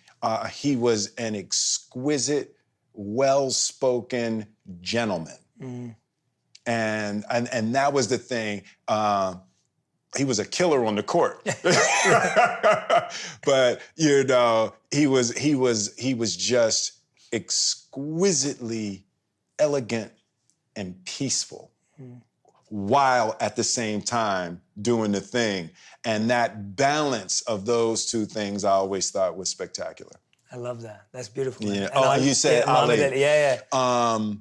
he was an exquisite, well-spoken gentleman. And that was the thing. He was a killer on the court. But he was just exquisitely elegant and peaceful, while at the same time doing the thing. And that balance of those two things I always thought was spectacular. I love that. That's beautiful. Yeah. And you said Ali. Yeah.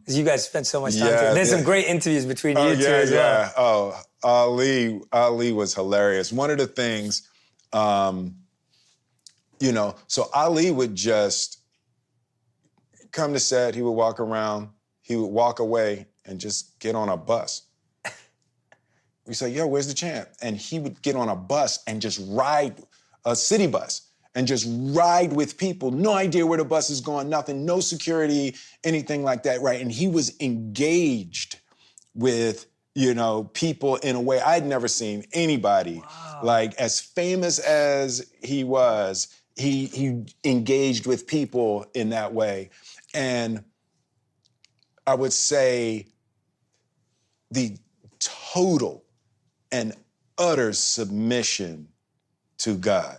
You guys spent so much time together. There's some great interviews between you two as well. Oh, Ali was hilarious. One of the things, so Ali would just come to set, he would walk around, he would walk away and just get on a bus. We say, yo, where's the champ? And he would get on a bus and just ride a city bus and just ride with people. No idea where the bus is going, nothing, no security, anything like that, right? And he was engaged with, people in a way I'd never seen anybody. Like, as famous as he was, he engaged with people in that way. And I would say the total and utter submission to God,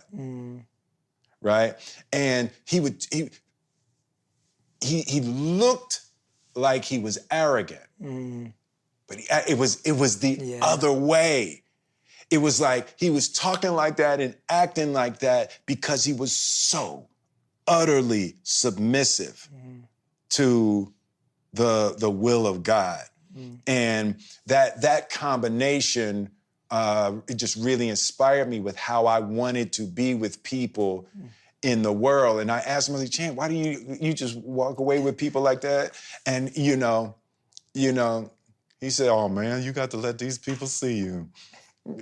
right? And he looked like he was arrogant, but it was the other way. It was like he was talking like that and acting like that because he was so utterly submissive to the will of God. And that combination, it just really inspired me with how I wanted to be with people in the world. And I asked him, I was like, Champ, why do you just walk away with people like that? And he said, oh man, you got to let these people see you.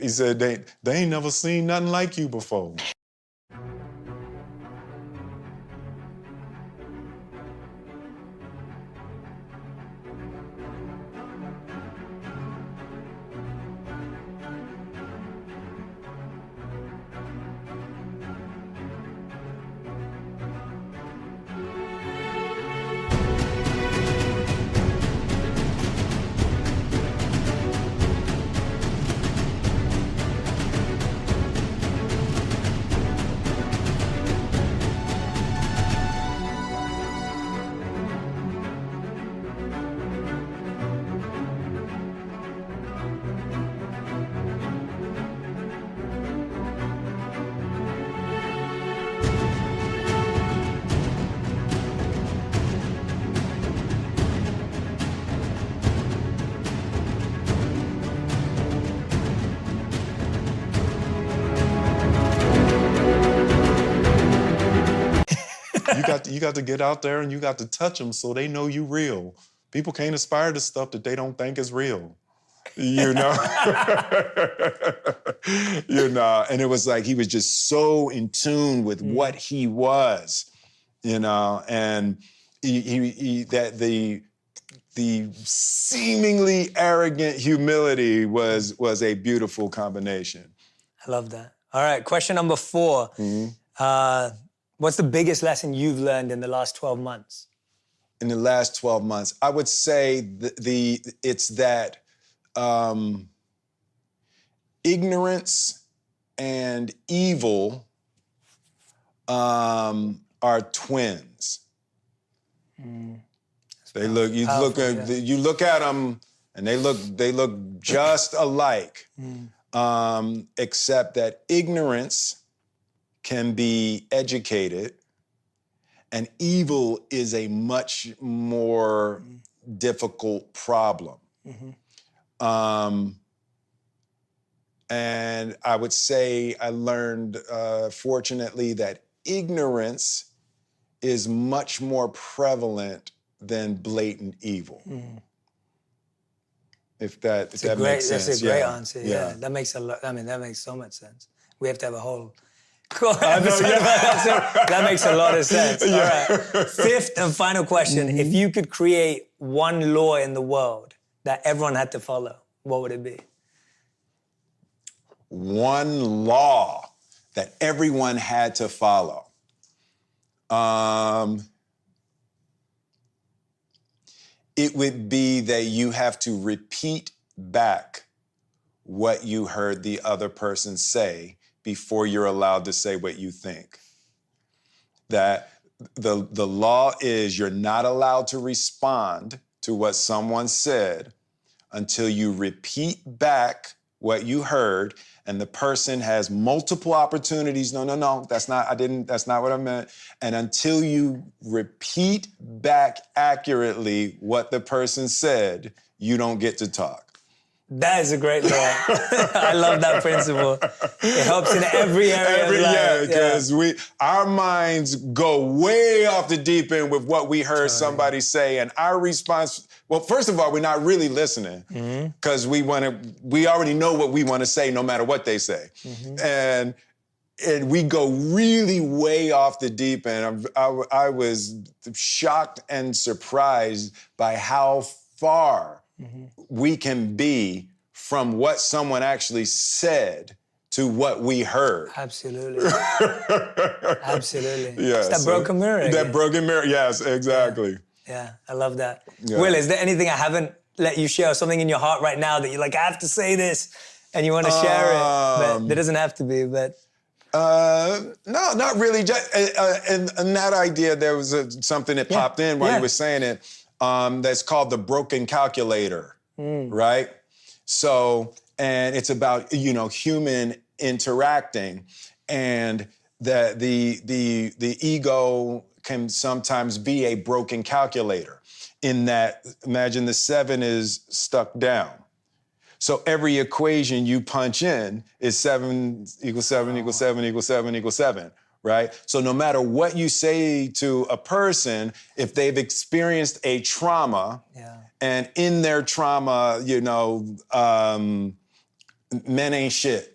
He said, they ain't never seen nothing like you before. you got to get out there and you got to touch them so they know you real. People can't aspire to stuff that they don't think is real. You know? You know, and it was like he was just so in tune with what he was, you know, and the seemingly arrogant humility was a beautiful combination. I love that. All right, question number 4. What's the biggest lesson you've learned in the last 12 months? In the last 12 months, I would say it's that ignorance and evil are twins. You look at them and they look just alike, except that ignorance can be educated and evil is a much more difficult problem. And I would say I learned, fortunately, that ignorance is much more prevalent than blatant evil. If that makes sense. That's a great answer. Yeah, that makes a lot. I mean, that makes so much sense. We have to have a whole episode about that. That makes a lot of sense. All right. 5th and final question: if you could create one law in the world that everyone had to follow, what would it be? One law that everyone had to follow. It would be that you have to repeat back what you heard the other person say before you're allowed to say what you think. That the law is you're not allowed to respond to what someone said until you repeat back what you heard, and the person has multiple opportunities. No, that's not what I meant. And until you repeat back accurately what the person said, you don't get to talk. That is a great law. I love that principle. It helps in every area of life. Yeah, because our minds go way off the deep end with what we heard somebody say, and our response. Well, first of all, we're not really listening because we already know what we want to say, no matter what they say, and we go really way off the deep end. I was shocked and surprised by how far we can be from what someone actually said to what we heard. Absolutely. Absolutely. Yeah, it's that broken mirror. That broken mirror, yes, exactly. Yeah, I love that. Yeah. Will, is there anything I haven't let you share, something in your heart right now that you're like, I have to say this, and you want to share it, but there doesn't have to be, but... No, not really. Just, and that idea, there was something that popped in while you were saying it, that's called the broken calculator, right? So, and it's about, human interacting, and that the ego can sometimes be a broken calculator in that, imagine the 7 is stuck down. So every equation you punch in is 7 equals 7 equals 7 equals 7 equals 7, right? So no matter what you say to a person, if they've experienced a trauma, and in their trauma, men ain't shit.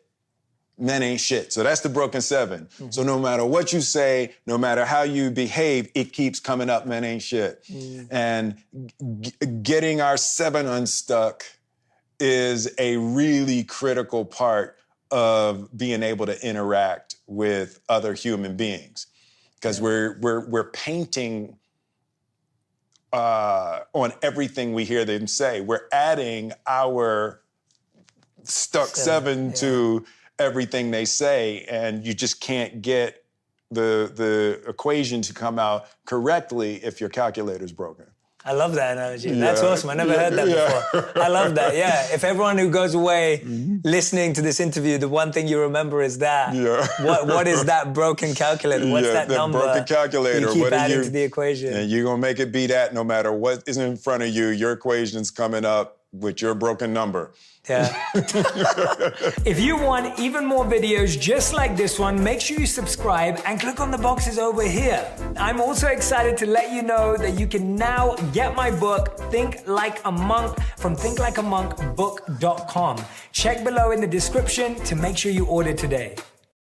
Men ain't shit. So that's the broken 7. So no matter what you say, no matter how you behave, it keeps coming up, men ain't shit. And getting our 7 unstuck is a really critical part of being able to interact with other human beings. Because we're painting on everything we hear them say. We're adding our stuck 7 to everything they say, and you just can't get the equation to come out correctly if your calculator's broken. I love that analogy. That's awesome. I never heard that before. I love that. Yeah. If everyone who goes away listening to this interview, the one thing you remember is that. What is that broken calculator? What's that number? Broken calculator. You keep adding to the equation. And you're gonna make it be that no matter what is in front of you, your equation's coming up with your broken number. Yeah. If you want even more videos just like this one, make sure you subscribe and click on the boxes over here. I'm also excited to let you know that you can now get my book, Think Like a Monk, from thinklikeamonkbook.com. Check below in the description to make sure you order today.